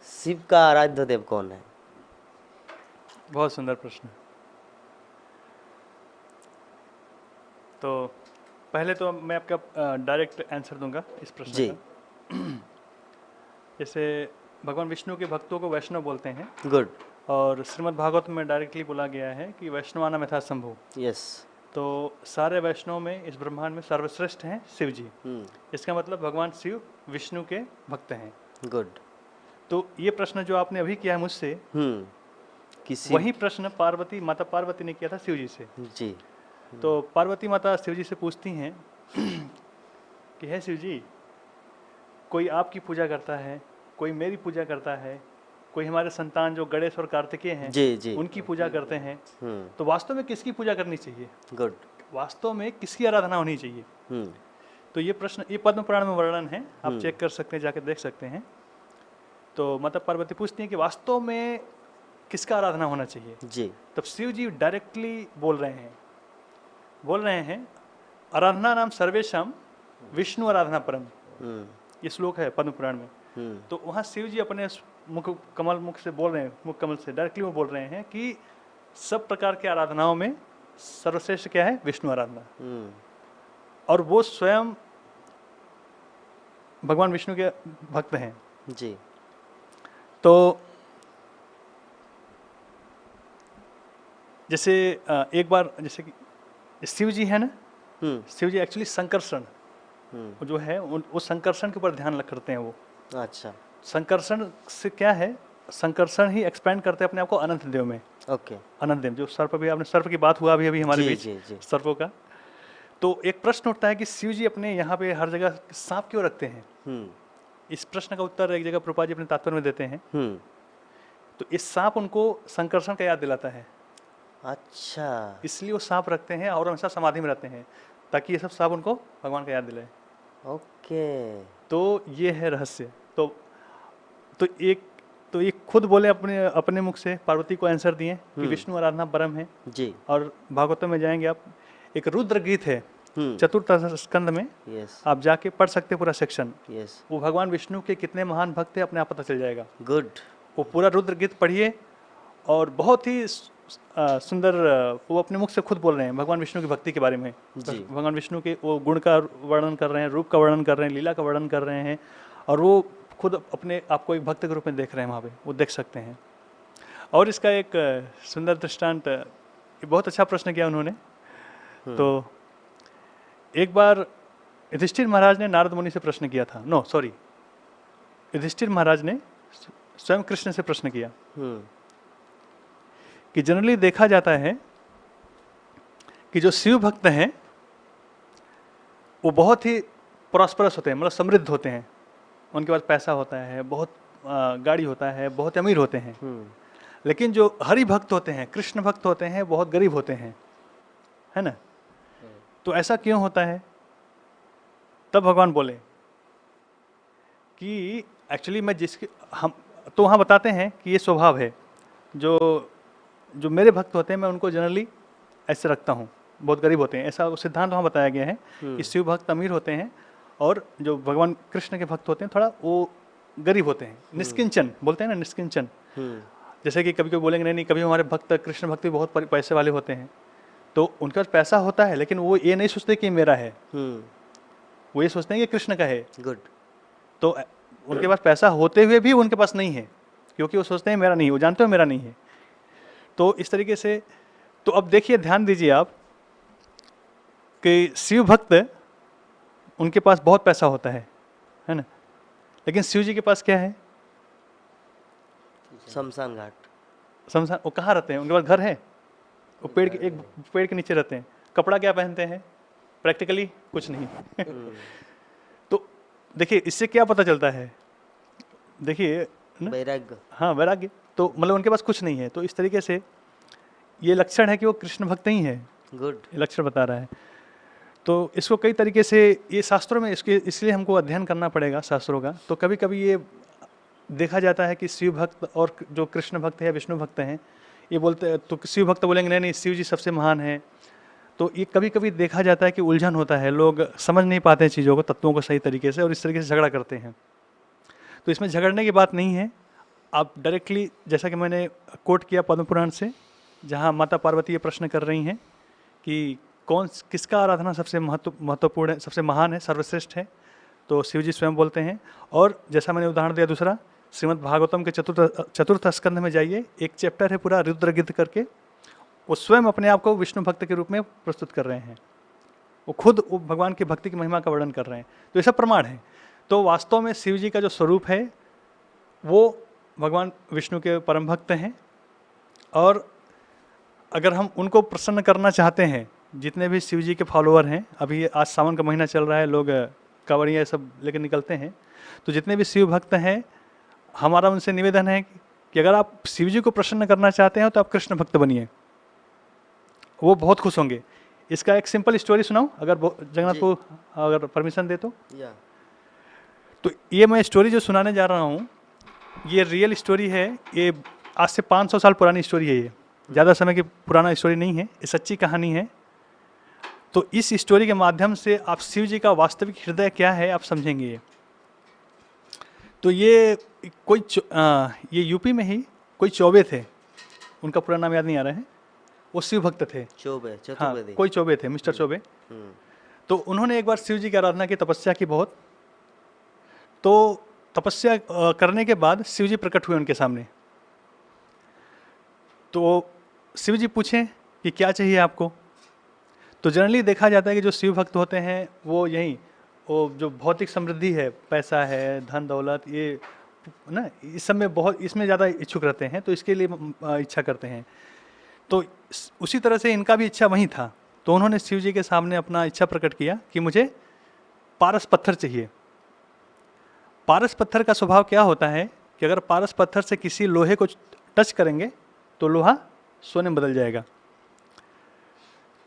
शिव का आराध्य देव कौन है? बहुत सुंदर प्रश्न। तो पहले तो मैं आपका डायरेक्ट आंसर दूंगा इस प्रश्न जी। का। जैसे भगवान विष्णु के भक्तों को वैष्णव बोलते हैं, गुड। और श्रीमद् भागवत में डायरेक्टली बोला गया है कि वैष्णवानाम यथा शंभु। यस। तो सारे वैष्णव में इस ब्रह्मांड में सर्वश्रेष्ठ हैं शिव जी। इसका मतलब भगवान शिव विष्णु के भक्त हैं। गुड। तो ये प्रश्न जो आपने अभी किया है मुझसे, किसी वही प्रश्न पार्वती माता पार्वती ने किया था शिव जी से। जी। तो पार्वती माता शिव जी से पूछती हैं कि हे शिव जी, कोई आपकी पूजा करता है, कोई मेरी पूजा करता है, कोई हमारे संतान जो गणेश और कार्तिकेय हैं जी जी। उनकी पूजा करते हैं, तो वास्तव में किसकी पूजा करनी चाहिए? गुड। वास्तव में किसकी आराधना होनी चाहिए? तो ये प्रश्न, ये पद्म पुराण में वर्णन है, आप चेक कर सकते हैं, जाकर देख सकते हैं। तो माता पार्वती पूछती हैं कि वास्तव में किसका आराधना होना चाहिए? जी। तब शिव जी डायरेक्टली बोल रहे हैं आराधना नाम सर्वेशम विष्णु आराधना परम। ये श्लोक है पद्म पुराण में। तो वहाँ शिव जी अपने मुख से बोल रहे हैं, मुख कमल से डायरेक्टली वो बोल रहे हैं कि सब प्रकार के आराधनाओं में सर्वश्रेष्ठ क्या है? विष्णु आराधना। और वो स्वयं भगवान विष्णु के भक्त हैं। जी। तो जैसे एक बार, जैसे कि शिव जी है ना, शिव जी एक्चुअली संकर्षण जो है वो संकर्षण के ऊपर ध्यान करते हैं वो। अच्छा। संकर्षण से क्या है? संकर्षण ही एक्सपेंड करते हैं अपने आप को अनंत देव में। ओके। अनंत देव, जो सर्प, भी आपने सर्प की बात हुआ अभी हमारे जी, बीच जी, जी। सर्पों का। तो एक प्रश्न उठता है कि शिव जी अपने यहाँ पे हर जगह सांप क्यों रखते हैं? इस प्रश्न का उत्तर एक जगह प्रभुपाद जी अपने तात्पर्य में देते हैं। तो इस सांप उनको संकर्षण का याद दिलाता है। अच्छा। इसलिए वो सांप रखते हैं और हमेशा समाधि में रहते हैं, ताकि ये सब सांप उनको भगवान का याद दिलाए। ओके। तो ये है रहस्य। तो एक खुद बोले अपने मुख से, पार्वती को आंसर दिए कि विष्णु आराधना परम है। जी। और भागवतम में जाएंगे आप, एक रुद्र गीत है चतुर्थ स्कंद में, यस। आप जाके पढ़ सकते हैं पूरा सेक्शन। यस। वो भगवान विष्णु के कितने महान भक्त हैं अपने आप पता चल जाएगा। गुड। वो पूरा रुद्र गीत पढ़िए, और बहुत ही सुंदर वो अपने मुख से खुद बोल रहे हैं भगवान विष्णु की भक्ति के बारे में। जी। भगवान विष्णु के वो गुण का वर्णन कर रहे हैं, रूप का वर्णन कर रहे हैं, लीला का वर्णन कर रहे हैं, और वो खुद अपने आप को एक भक्त के रूप में देख रहे हैं वहाँ पे, वो देख सकते हैं। और इसका एक सुंदर दृष्टांत, बहुत अच्छा प्रश्न किया उन्होंने। तो एक बार युधिष्ठिर महाराज ने नारद मुनि से प्रश्न किया था, युधिष्ठिर महाराज ने स्वयं कृष्ण से प्रश्न किया कि जनरली देखा जाता है कि जो शिव भक्त हैं वो बहुत ही प्रॉस्परस होते हैं, मतलब समृद्ध होते हैं, उनके पास पैसा होता है, बहुत गाड़ी होता है, बहुत अमीर होते हैं। लेकिन जो हरि भक्त होते हैं, कृष्ण भक्त होते हैं, बहुत गरीब होते हैं, है ना? तो ऐसा क्यों होता है? तब भगवान बोले कि एक्चुअली मैं हम तो वहाँ बताते हैं कि ये स्वभाव है, जो मेरे भक्त होते हैं मैं उनको जनरली ऐसे रखता हूँ, बहुत गरीब होते हैं, ऐसा सिद्धांत वहाँ बताया गया है कि शिव भक्त अमीर होते हैं और जो भगवान कृष्ण के भक्त होते हैं थोड़ा वो गरीब होते हैं, निष्किंचन बोलते हैं ना, निष्किंचन। जैसे कि कभी कभी बोलेंगे नहीं, कभी हमारे भक्त कृष्ण भक्त भी बहुत पैसे वाले होते हैं, तो उनके पास पैसा होता है लेकिन वो ये नहीं सोचते कि मेरा है, वो ये सोचते हैं कि कृष्ण का है। गुड। तो उनके पास पैसा होते हुए भी उनके पास नहीं है, क्योंकि वो सोचते हैं मेरा नहीं है, वो जानते हो मेरा नहीं है। तो इस तरीके से, तो अब देखिए, ध्यान दीजिए आप कि शिव भक्त उनके पास बहुत पैसा होता है ना, लेकिन शिव जी के पास क्या है? शमशान घाट। शमशान, वो कहाँ रहते हैं? उनके पास घर है, वो एक पेड़ के नीचे रहते हैं। कपड़ा क्या पहनते हैं? प्रैक्टिकली कुछ नहीं। तो देखिए इससे क्या पता चलता है, देखिए वैराग्य। हाँ, वैराग्य। तो मतलब उनके पास कुछ नहीं है, तो इस तरीके से ये लक्षण है कि वो कृष्ण भक्त ही है। गुड। ये लक्षण बता रहा है। तो इसको कई तरीके से ये शास्त्रों में इसलिए हमको अध्ययन करना पड़ेगा शास्त्रों का। तो कभी कभी ये देखा जाता है कि शिव भक्त और जो कृष्ण भक्त है या विष्णु भक्त हैं, ये बोलते, तो शिव भक्त बोलेंगे नहीं नहीं शिव जी सबसे महान है। तो ये कभी कभी देखा जाता है कि उलझन होता है, लोग समझ नहीं पाते हैं चीज़ों को, तत्वों को सही तरीके से, और इस तरीके से झगड़ा करते हैं। तो इसमें झगड़ने की बात नहीं है। आप डायरेक्टली, जैसा कि मैंने कोट किया पद्म पुराण से, जहाँ माता पार्वती ये प्रश्न कर रही हैं कि किसका आराधना सबसे महत्वपूर्ण है, सबसे महान है, सर्वश्रेष्ठ है? तो शिव जी स्वयं बोलते हैं। और जैसा मैंने उदाहरण दिया दूसरा, श्रीमद् भागवतम के चतुर्थ स्कंध में जाइए, एक चैप्टर है पूरा रुद्रगीत करके, वो स्वयं अपने आप को विष्णु भक्त के रूप में प्रस्तुत कर रहे हैं। वो खुद वो भगवान की भक्ति की महिमा का वर्णन कर रहे हैं। तो ये सब प्रमाण है। तो वास्तव में शिव जी का जो स्वरूप है वो भगवान विष्णु के परम भक्त हैं। और अगर हम उनको प्रसन्न करना चाहते हैं, जितने भी शिव जी के फॉलोअर हैं, अभी आज सावन का महीना चल रहा है, लोग कांवड़ियाँ सब लेकर निकलते हैं, तो जितने भी शिव भक्त हैं, हमारा उनसे निवेदन है कि अगर आप शिव जी को प्रसन्न करना चाहते हैं तो आप कृष्ण भक्त बनिए, वो बहुत खुश होंगे। इसका एक सिंपल स्टोरी सुनाऊं, अगर जगन्नाथ को अगर परमिशन दे तो? तो ये मैं स्टोरी जो सुनाने जा रहा हूँ, ये रियल स्टोरी है। ये आज से 500 साल पुरानी स्टोरी है। ये ज़्यादा समय की पुराना स्टोरी नहीं है, ये सच्ची कहानी है। तो इस स्टोरी के माध्यम से आप शिव जी का वास्तविक हृदय क्या है आप समझेंगे। तो ये ये यूपी में ही कोई चौबे थे, उनका पूरा नाम याद नहीं आ रहा है, वो शिव भक्त थे। चौबे, हाँ, कोई चौबे थे, मिस्टर चौबे। तो उन्होंने एक बार शिव जी की आराधना की, तपस्या की बहुत। तो तपस्या करने के बाद शिव जी प्रकट हुए उनके सामने। तो शिव जी पूछे कि क्या चाहिए आपको? तो जनरली देखा जाता है कि जो शिव भक्त होते हैं वो यही, वो जो भौतिक समृद्धि है, पैसा है, धन दौलत, ये ना, इस सब में बहुत, इसमें ज़्यादा इच्छुक रहते हैं, तो इसके लिए इच्छा करते हैं। तो उसी तरह से इनका भी इच्छा वही था। तो उन्होंने शिव जी के सामने अपना इच्छा प्रकट किया कि मुझे पारस पत्थर चाहिए। पारस पत्थर का स्वभाव क्या होता है कि अगर पारस पत्थर से किसी लोहे को टच करेंगे तो लोहा सोने में बदल जाएगा।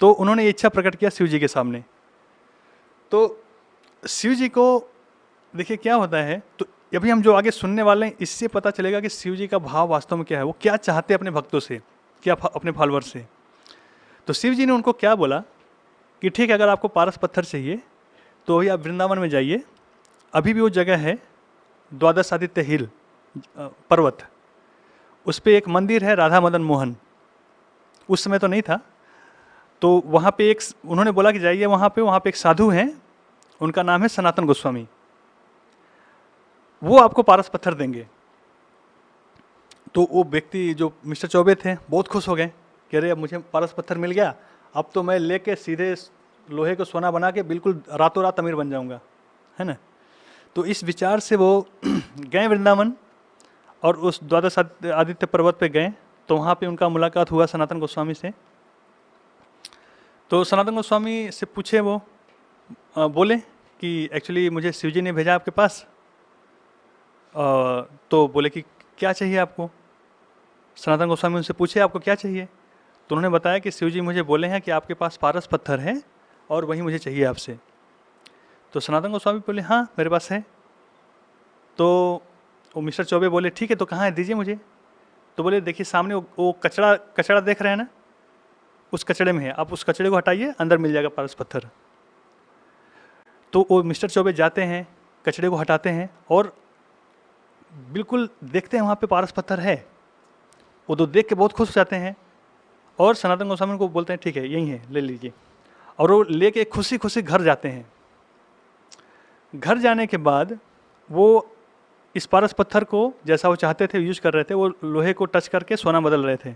तो उन्होंने ये इच्छा प्रकट किया शिव जी के सामने। तो शिव जी को देखिए क्या होता है, तो अभी हम जो आगे सुनने वाले हैं इससे पता चलेगा कि शिव जी का भाव वास्तव में क्या है, वो क्या चाहते हैं अपने भक्तों से, क्या अपने फॉलोअर से। तो शिव जी ने उनको क्या बोला कि ठीक है, अगर आपको पारस पत्थर चाहिए तो वही आप वृंदावन में जाइए, अभी भी वो जगह है द्वादश आदित्य हिल पर्वत, उस पर एक मंदिर है राधा मदन मोहन, उस समय तो नहीं था। तो वहाँ पे एक, उन्होंने बोला कि जाइए वहाँ पे एक साधु हैं, उनका नाम है सनातन गोस्वामी, वो आपको पारस पत्थर देंगे। तो वो व्यक्ति जो मिस्टर चौबे थे बहुत खुश हो गए कि अरे अब मुझे पारस पत्थर मिल गया, अब तो मैं लेके सीधे लोहे को सोना बना के बिल्कुल रातों रात अमीर बन जाऊंगा, है ना। तो इस विचार से वो गए वृंदावन और उस द्वादश आदित्य पर्वत पे गए। तो वहाँ पे उनका मुलाकात हुआ सनातन गोस्वामी से। तो सनातन गोस्वामी से पूछे वो, बोले कि एक्चुअली मुझे शिव जी ने भेजा आपके पास। तो बोले कि क्या चाहिए आपको? सनातन गोस्वामी उनसे पूछे आपको क्या चाहिए? तो उन्होंने बताया कि शिव जी मुझे बोले हैं कि आपके पास पारस पत्थर है और वही मुझे चाहिए आपसे। तो सनातन गोस्वामी बोले हाँ मेरे पास है। तो वो मिस्टर चौबे बोले ठीक है, तो कहाँ है, दीजिए मुझे। तो बोले देखिए सामने वो कचड़ा देख रहे हैं ना, उस कचड़े में है, आप उस कचड़े को हटाइए, अंदर मिल जाएगा पारस पत्थर। तो वो मिस्टर चौबे जाते हैं, कचड़े को हटाते हैं और बिल्कुल देखते हैं वहाँ पे पारस पत्थर है। वो तो देख के बहुत खुश हो जाते हैं और सनातन गोस्वामी को बोलते हैं ठीक है यही है, ले लीजिए। और वो लेके खुशी खुशी घर जाते हैं। घर जाने के बाद वो इस पारस पत्थर को जैसा वो चाहते थे यूज कर रहे थे, वो लोहे को टच करके सोना बदल रहे थे।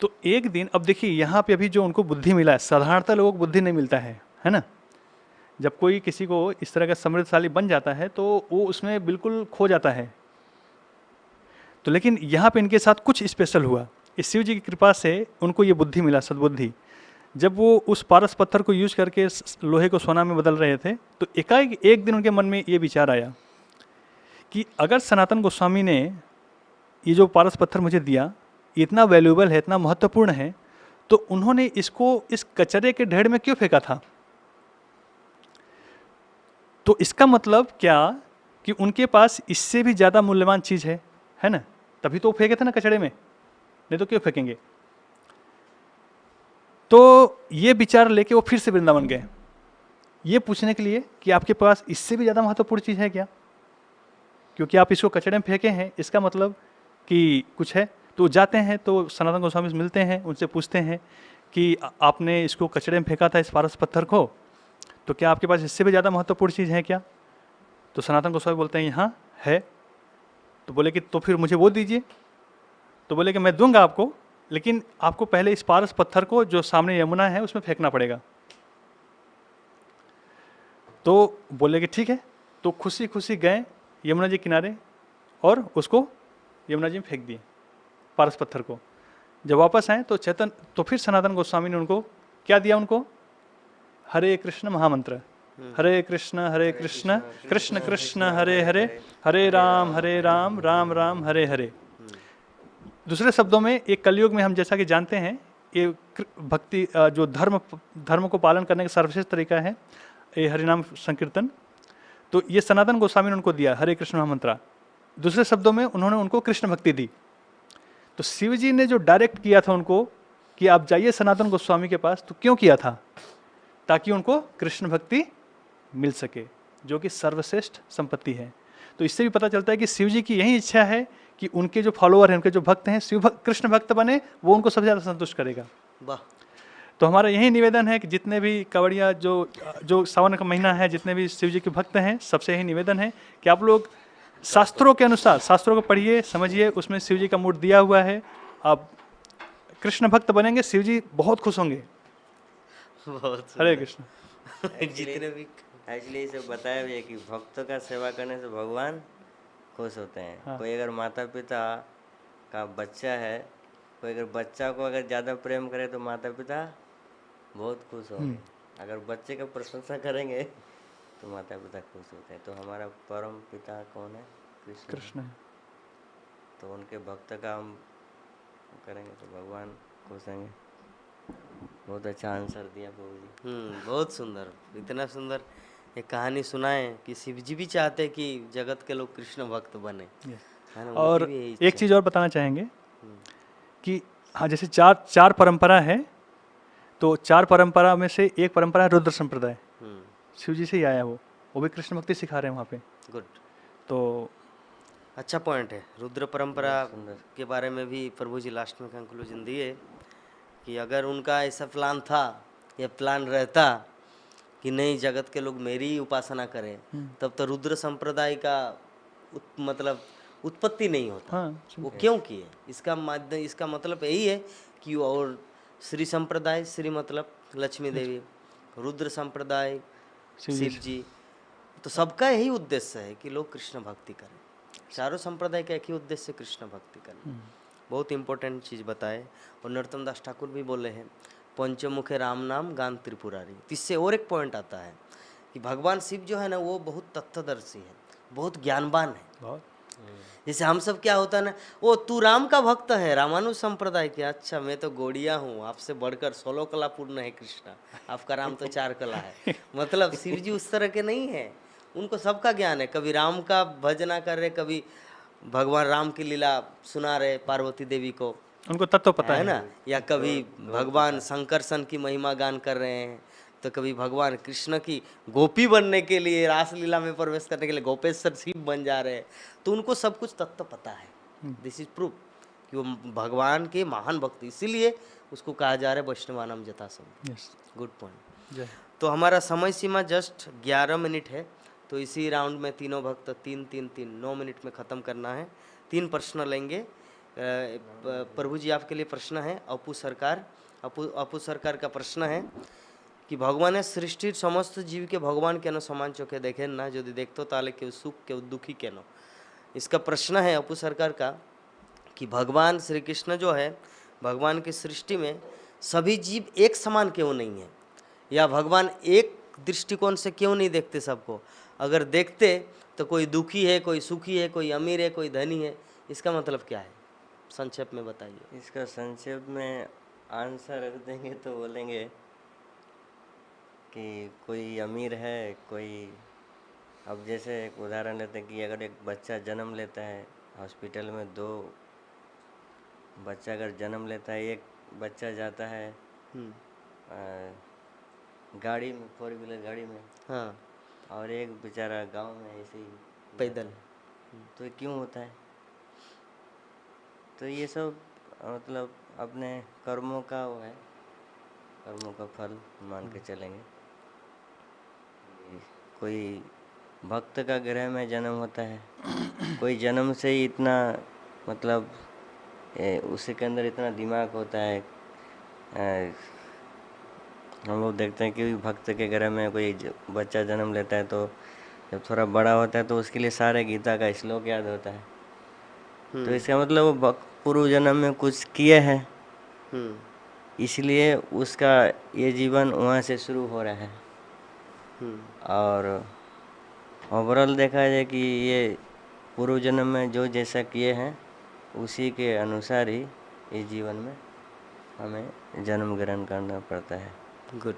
तो एक दिन, अब देखिए यहाँ पे अभी जो उनको बुद्धि मिला है, साधारणतः लोगों को बुद्धि नहीं मिलता है ना। जब कोई किसी को इस तरह का समृद्धशाली बन जाता है तो वो उसमें बिल्कुल खो जाता है। तो लेकिन यहाँ पे इनके साथ कुछ स्पेशल हुआ। इस शिव जी की कृपा से उनको ये बुद्धि मिला, सद्बुद्धि। जब वो उस पारस पत्थर को यूज करके लोहे को सोना में बदल रहे थे तो एकाएक एक दिन उनके मन में ये विचार आया कि अगर सनातन गोस्वामी ने ये जो पारस पत्थर मुझे दिया इतना वैल्यूएबल है, इतना महत्वपूर्ण है, तो उन्होंने इसको इस कचरे के ढेर में क्यों फेंका था? तो इसका मतलब क्या कि उनके पास इससे भी ज़्यादा मूल्यवान चीज़ है ना, तभी तो वो फेंके थे ना कचड़े में, नहीं तो क्यों फेंकेंगे। तो ये विचार लेके वो फिर से वृंदावन गए, ये पूछने के लिए कि आपके पास इससे भी ज़्यादा महत्वपूर्ण चीज़ है क्या, क्योंकि आप इसको कचड़े में फेंके हैं, इसका मतलब कि कुछ है। तो जाते हैं तो सनातन गोस्वामी से मिलते हैं, उनसे पूछते हैं कि आपने इसको कचड़े में फेंका था इस पारस पत्थर को, तो क्या आपके पास इससे भी ज़्यादा महत्वपूर्ण चीज़ है क्या? तो सनातन गोस्वामी बोलते हैं यहाँ है। तो बोले कि तो फिर मुझे वो दीजिए। तो बोले कि मैं दूंगा आपको, लेकिन आपको पहले इस पारस पत्थर को जो सामने यमुना है उसमें फेंकना पड़ेगा। तो बोले कि ठीक है। तो खुशी खुशी गए यमुना जी किनारे और उसको यमुना जी में फेंक दिए पारस पत्थर को। जब वापस आए तो फिर सनातन गोस्वामी ने उनको क्या दिया? उनको हरे कृष्ण महामंत्र, हरे कृष्ण कृष्ण कृष्ण हरे हरे, हरे राम राम राम हरे हरे। दूसरे शब्दों में एक कलयुग में हम जैसा कि जानते हैं ये भक्ति जो धर्म को पालन करने का सर्वश्रेष्ठ तरीका है ये हरिनाम संकीर्तन। तो ये सनातन गोस्वामी ने उनको दिया हरे कृष्ण महामंत्र। दूसरे शब्दों में उन्होंने उनको कृष्ण भक्ति दी। तो शिव जी ने जो डायरेक्ट किया था उनको कि आप जाइए सनातन गोस्वामी के पास, तो क्यों किया था? ताकि उनको कृष्ण भक्ति मिल सके, जो कि सर्वश्रेष्ठ संपत्ति है। तो इससे भी पता चलता है कि शिव जी की यही इच्छा है कि उनके जो फॉलोअर हैं, उनके जो भक्त हैं, कृष्ण भक्त बने, वो उनको सबसे ज़्यादा संतुष्ट करेगा। वाह। तो हमारा यही निवेदन है कि जितने भी कांवड़िया जो सावन का महीना है, जितने भी शिव जी के भक्त हैं, सबसे यही निवेदन है कि आप लोग शास्त्रों के अनुसार शास्त्रों को पढ़िए, समझिए, उसमें शिव जी का मूड दिया हुआ है। आप कृष्ण भक्त बनेंगे, शिव जी बहुत खुश होंगे। बहुत हरे कृष्ण। जितने भी एक्चुअली इसे बताया भी है कि भक्तों का सेवा करने से भगवान खुश होते हैं। हाँ। कोई अगर माता पिता का बच्चा है, कोई अगर बच्चा को अगर ज़्यादा प्रेम करे तो माता पिता बहुत खुश होंगे। अगर बच्चे का प्रशंसा करेंगे तो माता पिता खुश होते हैं। तो हमारा परम पिता कौन है? कृष्ण। कृष्ण है। तो उनके भक्त का हम करेंगे तो भगवान खुश होंगे। बहुत अच्छा आंसर दिया प्रभु जी। बहुत सुंदर, इतना सुंदर एक कहानी सुनाए कि शिव जी भी चाहते कि जगत के लोग कृष्ण भक्त बने, है ना? उनकी और भी यही एक इच्छा चीज़ और बताना चाहेंगे कि हाँ, जैसे चार परंपरा है, तो चार परंपरा में से एक परंपरा है रुद्र संप्रदाय। शिव जी से ही आया वो भी कृष्ण भक्ति सिखा रहे हैं वहाँ पे। गुड, तो अच्छा पॉइंट है। रुद्र परंपरा के बारे में भी प्रभु जी लास्ट में कंक्लूजन दिए कि अगर उनका ऐसा प्लान था या प्लान रहता कि नहीं जगत के लोग मेरी ही उपासना करें, तब तो रुद्र संप्रदाय का मतलब उत्पत्ति नहीं होता। हाँ, वो क्यों किए? इसका मतलब यही है कि और श्री संप्रदाय, श्री मतलब लक्ष्मी देवी, रुद्र संप्रदाय शिव जी, तो सबका यही उद्देश्य है कि लोग कृष्ण भक्ति करें। चारों संप्रदाय का एक ही उद्देश्य कृष्ण भक्ति करना। बहुत इंपॉर्टेंट चीज़ बताए। और नरोत्तम दास ठाकुर भी बोले हैं पंचमुखे राम नाम गान त्रिपुरारी। इससे और एक पॉइंट आता है कि भगवान शिव जो है ना वो बहुत तत्वदर्शी है, बहुत ज्ञानवान है। जैसे हम सब क्या होता है ना, वो तू राम का भक्त है, रामानुज संप्रदाय के, अच्छा मैं तो गौड़िया हूँ, आपसे बढ़कर 16 कला पूर्ण है कृष्णा, आपका राम तो 4 कला है। मतलब शिव जी उस तरह के नहीं है, उनको सबका ज्ञान है। कभी राम का भजना कर रहे, कभी भगवान राम की लीला सुना रहे पार्वती देवी को, उनको तत्व पता है ना, या कभी भगवान शंकरसन की महिमा गान कर रहे हैं, तो कभी भगवान कृष्ण की गोपी बनने के लिए, रासलीला में प्रवेश करने के लिए गोपेश्वर शिव बन जा रहे हैं। तो उनको सब कुछ तत्व पता है। दिस इज प्रूफ कि वो भगवान के महान भक्त, इसीलिए उसको कहा जा रहा है वैष्णवानम जथासम। Good point. तो हमारा समय सीमा जस्ट 11 मिनट है, तो इसी राउंड में तीनों भक्त 9 मिनट में ख़त्म करना है। 3 प्रश्न लेंगे। प्रभु जी आपके लिए प्रश्न है। अपू सरकार का प्रश्न है कि भगवान सृष्टि समस्त जीव के भगवान केन समान चोखे देखें ना, यदि देखते ताले के सुख के दुखी केन। इसका प्रश्न है अपू सरकार का कि भगवान श्री कृष्ण जो है, भगवान की सृष्टि में सभी जीव एक समान क्यों नहीं है, या भगवान एक दृष्टिकोण से क्यों नहीं देखते सबको? अगर देखते तो कोई दुखी है, कोई सुखी है, कोई अमीर है, कोई धनी है, इसका मतलब क्या है? संक्षेप में बताइए। इसका संक्षेप में आंसर रख देंगे तो बोलेंगे कि कोई अमीर है, कोई, अब जैसे एक उदाहरण लेते हैं कि अगर एक बच्चा जन्म लेता है हॉस्पिटल में, 2 बच्चा अगर जन्म लेता है, एक बच्चा जाता है गाड़ी में, 4 व्हीलर गाड़ी में, हाँ, और एक बेचारा गांव में ऐसे ही पैदल। तो ये क्यों होता है? तो ये सब मतलब अपने कर्मों का वो है। कर्मों का फल मान के चलेंगे। कोई भक्त का ग्रह में जन्म होता है, कोई जन्म से ही इतना मतलब उसी के अंदर इतना दिमाग होता है। हम लोग देखते हैं कि भक्त के घर में कोई बच्चा जन्म लेता है तो जब थोड़ा बड़ा होता है तो उसके लिए सारे गीता का श्लोक याद होता है। तो इसका मतलब वो पूर्व जन्म में कुछ किए हैं, इसलिए उसका ये जीवन वहाँ से शुरू हो रहा है। और ओवरऑल देखा जाए कि ये पूर्व जन्म में जो जैसा किए हैं उसी के अनुसार ही इस जीवन में हमें जन्म ग्रहण करना पड़ता है। गुड,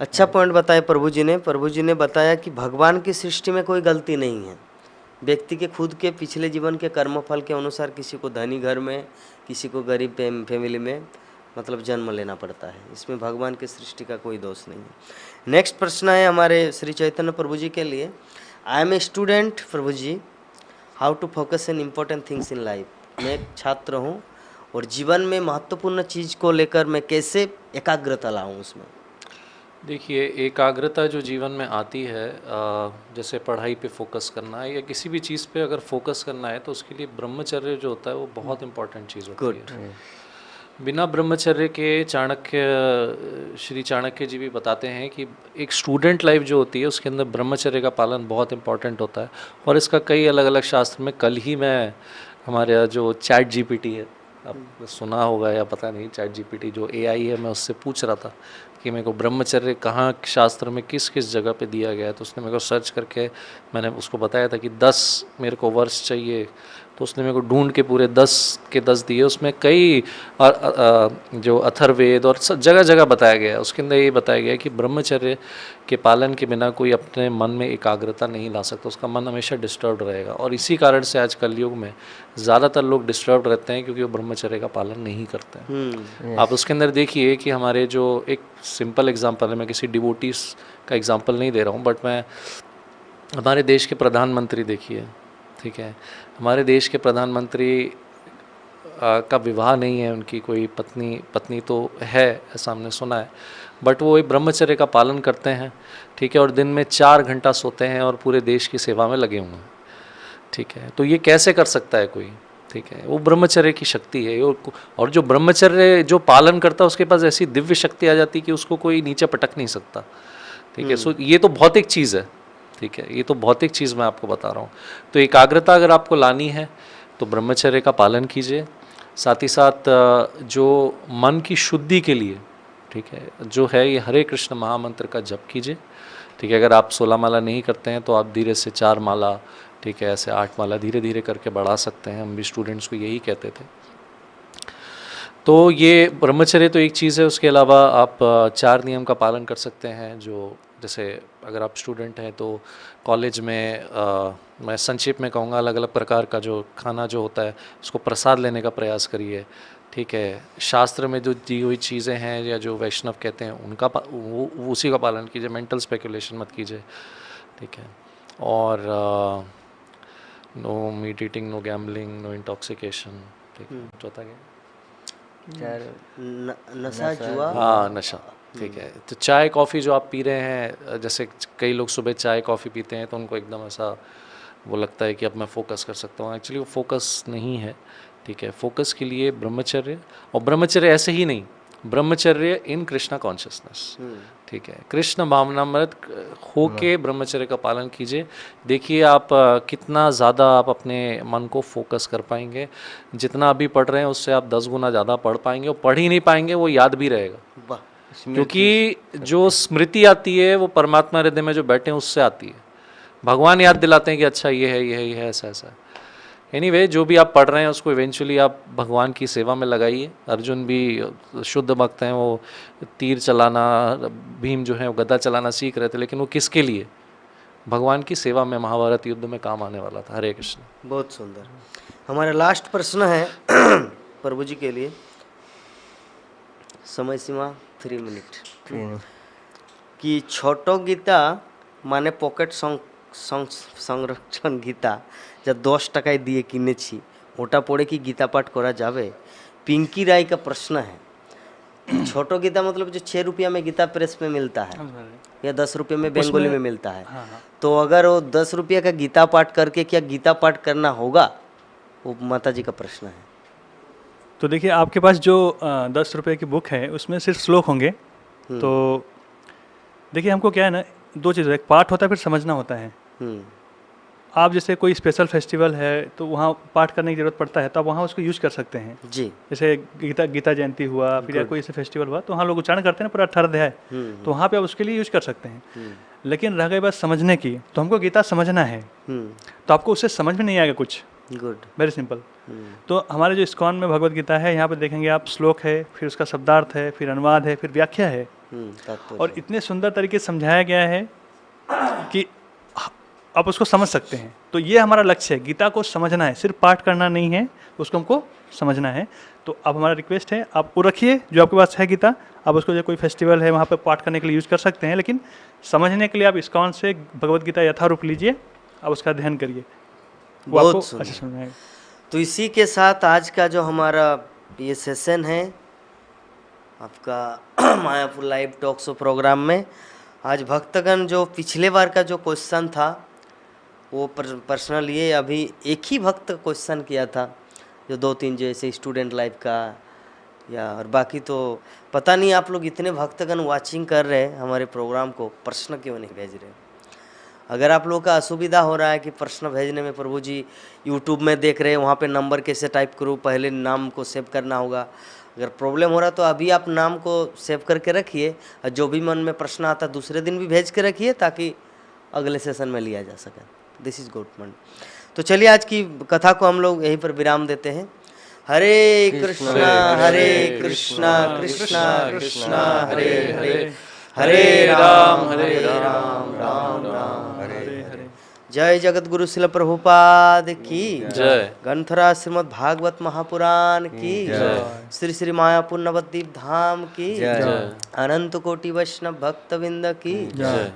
अच्छा पॉइंट बताया प्रभु जी ने। प्रभु जी ने बताया कि भगवान की सृष्टि में कोई गलती नहीं है। व्यक्ति के खुद के पिछले जीवन के कर्मफल के अनुसार किसी को धनी घर में, किसी को गरीब फैमिली में मतलब जन्म लेना पड़ता है। इसमें भगवान की सृष्टि का कोई दोष नहीं है। नेक्स्ट प्रश्न है हमारे श्री चैतन्य प्रभु जी के लिए। आई एम ए स्टूडेंट प्रभु जी, how to focus in important things in life. मैं एक छात्र हूँ और जीवन में महत्वपूर्ण चीज़ को लेकर मैं कैसे एकाग्रता लाऊं उसमें। देखिए, एकाग्रता जो जीवन में आती है, जैसे पढ़ाई पे फोकस करना है या किसी भी चीज़ पे अगर फोकस करना है तो उसके लिए ब्रह्मचर्य जो होता है वो बहुत इंपॉर्टेंट चीज़ होती है। बिना ब्रह्मचर्य के श्री चाणक्य जी भी बताते हैं कि एक स्टूडेंट लाइफ जो होती है उसके अंदर ब्रह्मचर्य का पालन बहुत इंपॉर्टेंट होता है। और इसका कई अलग अलग शास्त्र में, कल ही मैं हमारे यहाँ जो चैट जीपीटी है, आप सुना होगा या पता नहीं, चैट जीपीटी जो एआई है, मैं उससे पूछ रहा था कि मेरे को ब्रह्मचर्य कहाँ शास्त्र में किस किस जगह पे दिया गया है। तो उसने मेरे को सर्च करके, मैंने उसको बताया था कि 10 मेरे को वर्ष चाहिए, तो उसने मेरे को ढूंढ के पूरे 10 के 10 दिए। उसमें कई जो अथर्ववेद और जगह जगह बताया गया है। उसके अंदर ये बताया गया है कि ब्रह्मचर्य के पालन के बिना कोई अपने मन में एकाग्रता नहीं ला सकता, उसका मन हमेशा डिस्टर्ब रहेगा। और इसी कारण से आज कलयुग में ज़्यादातर लोग डिस्टर्ब रहते हैं क्योंकि वो ब्रह्मचर्य का पालन नहीं करते हैं। आप उसके अंदर देखिए कि हमारे जो एक सिंपल एग्जाम्पल है, मैं किसी डिवोटीज का एग्जाम्पल नहीं दे रहा हूँ, बट मैं हमारे देश के प्रधानमंत्री देखिए, ठीक है, हमारे देश के प्रधानमंत्री का विवाह नहीं है, उनकी कोई पत्नी तो है, ऐसा हमने सुना है, बट वो एक ब्रह्मचर्य का पालन करते हैं, ठीक है, और दिन में 4 घंटा सोते हैं और पूरे देश की सेवा में लगे हुए हैं, ठीक है। तो ये कैसे कर सकता है कोई, ठीक है, वो ब्रह्मचर्य की शक्ति है। और जो ब्रह्मचर्य जो पालन करता है उसके पास ऐसी दिव्य शक्ति आ जाती है कि उसको कोई नीचे पटक नहीं सकता, ठीक है। सो ये तो भौतिक चीज़ है, ठीक है, ये तो भौतिक चीज़ मैं आपको बता रहा हूँ। तो एकाग्रता अगर आपको लानी है तो ब्रह्मचर्य का पालन कीजिए, साथ ही साथ जो मन की शुद्धि के लिए, ठीक है, जो है ये हरे कृष्ण महामंत्र का जप कीजिए, ठीक है। अगर आप 16 माला नहीं करते हैं तो आप धीरे से 4 माला, ठीक है, ऐसे 8 माला धीरे धीरे करके बढ़ा सकते हैं। हम भी स्टूडेंट्स को यही कहते थे। तो ये ब्रह्मचर्य तो एक चीज़ है। उसके अलावा आप 4 नियम का पालन कर सकते हैं। जो जैसे अगर आप स्टूडेंट हैं तो कॉलेज में मैं संक्षेप में कहूँगा, अलग अलग प्रकार का जो खाना जो होता है उसको प्रसाद लेने का प्रयास करिए, ठीक है। शास्त्र में जो दी हुई चीज़ें हैं या जो वैष्णव कहते हैं उनका वो उसी का पालन कीजिए। मेंटल स्पेकुलेशन मत कीजिए, ठीक है। और no meat eating, no gambling, no intoxication, ठीक है। चौथा क्या? नशा, जुआ। हाँ, नशा, ठीक है। तो चाय कॉफ़ी जो आप पी रहे हैं, जैसे कई लोग सुबह चाय कॉफ़ी पीते हैं तो उनको एकदम ऐसा वो लगता है कि अब मैं फ़ोकस कर सकता हूँ। एक्चुअली वो फोकस नहीं है, ठीक है। फोकस के लिए ब्रह्मचर्य, और ब्रह्मचर्य ऐसे ही नहीं, ब्रह्मचर्य इन कृष्णा कॉन्शियसनेस, ठीक है। कृष्ण भावनामृत होके ब्रह्मचर्य का पालन कीजिए। देखिए आप कितना ज़्यादा आप अपने मन को फोकस कर पाएंगे। जितना अभी पढ़ रहे हैं उससे आप 10 गुना ज़्यादा पढ़ पाएंगे, और पढ़ ही नहीं पाएंगे, वो याद भी रहेगा। क्योंकि जो स्मृति आती है वो परमात्मा हृदय में जो बैठे हैं उससे आती है। भगवान याद दिलाते हैं कि अच्छा ये है, ये है, ये है, ऐसा ऐसा। एनीवे, जो भी आप पढ़ रहे हैं उसको इवेंचुअली आप भगवान की सेवा में लगाइए। अर्जुन भी शुद्ध भक्त हैं, वो तीर चलाना, भीम जो है वो गदा चलाना सीख रहे थे, लेकिन वो किसके लिए? भगवान की सेवा में, महाभारत युद्ध में काम आने वाला था। हरे कृष्ण। बहुत सुंदर। हमारा लास्ट प्रश्न है प्रभु जी के लिए। समय सीमा 3 मिनट। कि छोटो गीता माने पॉकेट संरक्षण गीता যা 10 টাকায় দিয়ে কিনেছি ওটা পড়ে কি গীতা পাঠ করা যাবে? পিঙ্কি রায় का प्रश्न है। छोटो गीता मतलब जो 6 रुपया में गीता प्रेस में मिलता है या 10 रुपये में बंगाली में मिलता है। हाँ हाँ। तो अगर वो 10 रुपये का गीता पाठ करके क्या गीता पाठ करना होगा, वो माता जी का प्रश्न है। तो देखिए आपके पास जो 10 रुपए की बुक है उसमें सिर्फ श्लोक होंगे। तो देखिए हमको क्या है ना, दो चीज़ें, एक पाठ होता है फिर समझना होता है। आप जैसे कोई स्पेशल फेस्टिवल है तो वहाँ पाठ करने की ज़रूरत पड़ता है, तो आप वहाँ उसको यूज कर सकते हैं जी। जैसे गीता जयंती हुआ, फिर या कोई ऐसे फेस्टिवल हुआ तो वहाँ लोग उच्चारण करते हैं ना पूरा 18 अध्याय, तो वहाँ पे आप उसके लिए यूज कर सकते हैं। लेकिन रह गई बात समझने की, तो हमको गीता समझना है, तो आपको उससे समझ में नहीं आएगा कुछ। Good, very simple. तो हमारे जो इस्कॉन में भगवत गीता है, यहाँ पे देखेंगे आप श्लोक है, फिर उसका शब्दार्थ है, फिर अनुवाद है, फिर व्याख्या है, और इतने सुंदर तरीके से समझाया गया है कि आप उसको समझ सकते हैं। तो ये हमारा लक्ष्य है, गीता को समझना है, सिर्फ पाठ करना नहीं है, उसको हमको समझना है। तो अब हमारा रिक्वेस्ट है, आप वो रखिए जो आपके पास है गीता, आप उसको जो कोई फेस्टिवल है वहाँ पे पाठ करने के लिए यूज कर सकते हैं, लेकिन समझने के लिए आप इस्कॉन से भगवत गीता यथारूप लीजिए, आप उसका अध्ययन करिए, वो आपको अच्छा समझ आएगा। तो इसी के साथ आज का जो हमारा ये सेशन है आपका Mayapur live talk show programme में, आज भक्तगण जो पिछले बार का जो क्वेश्चन था वो पर्सनल, ये अभी एक ही भक्त क्वेश्चन किया था, जो 2-3 जैसे स्टूडेंट लाइफ का या, और बाकी तो पता नहीं आप लोग इतने भक्तगण वाचिंग कर रहे हैं हमारे प्रोग्राम को, प्रश्न क्यों नहीं भेज रहे। अगर आप लोग का असुविधा हो रहा है कि प्रश्न भेजने में, प्रभु जी यूट्यूब में देख रहे हैं वहाँ पे नंबर कैसे टाइप करूँ, पहले नाम को सेव करना होगा, अगर प्रॉब्लम हो रहा तो अभी आप नाम को सेव करके रखिए, और जो भी मन में प्रश्न आता दूसरे दिन भी भेज के रखिए, ताकि अगले सेशन में लिया जा सके। दिस इज गुड मन। तो चलिए आज की कथा को हम लोग यहीं पर विराम देते हैं। हरे कृष्णा कृष्णा कृष्णा हरे हरे, हरे राम राम राम हरे हरे। जय जगत गुरु शिल प्रभुपाद की जय। ग्रंथराज श्रीमद् भागवत महापुराण की जय। श्री श्री मायापुर नवद्वीप धाम की जय। अनंत कोटि वैष्णव भक्तविंद की जय।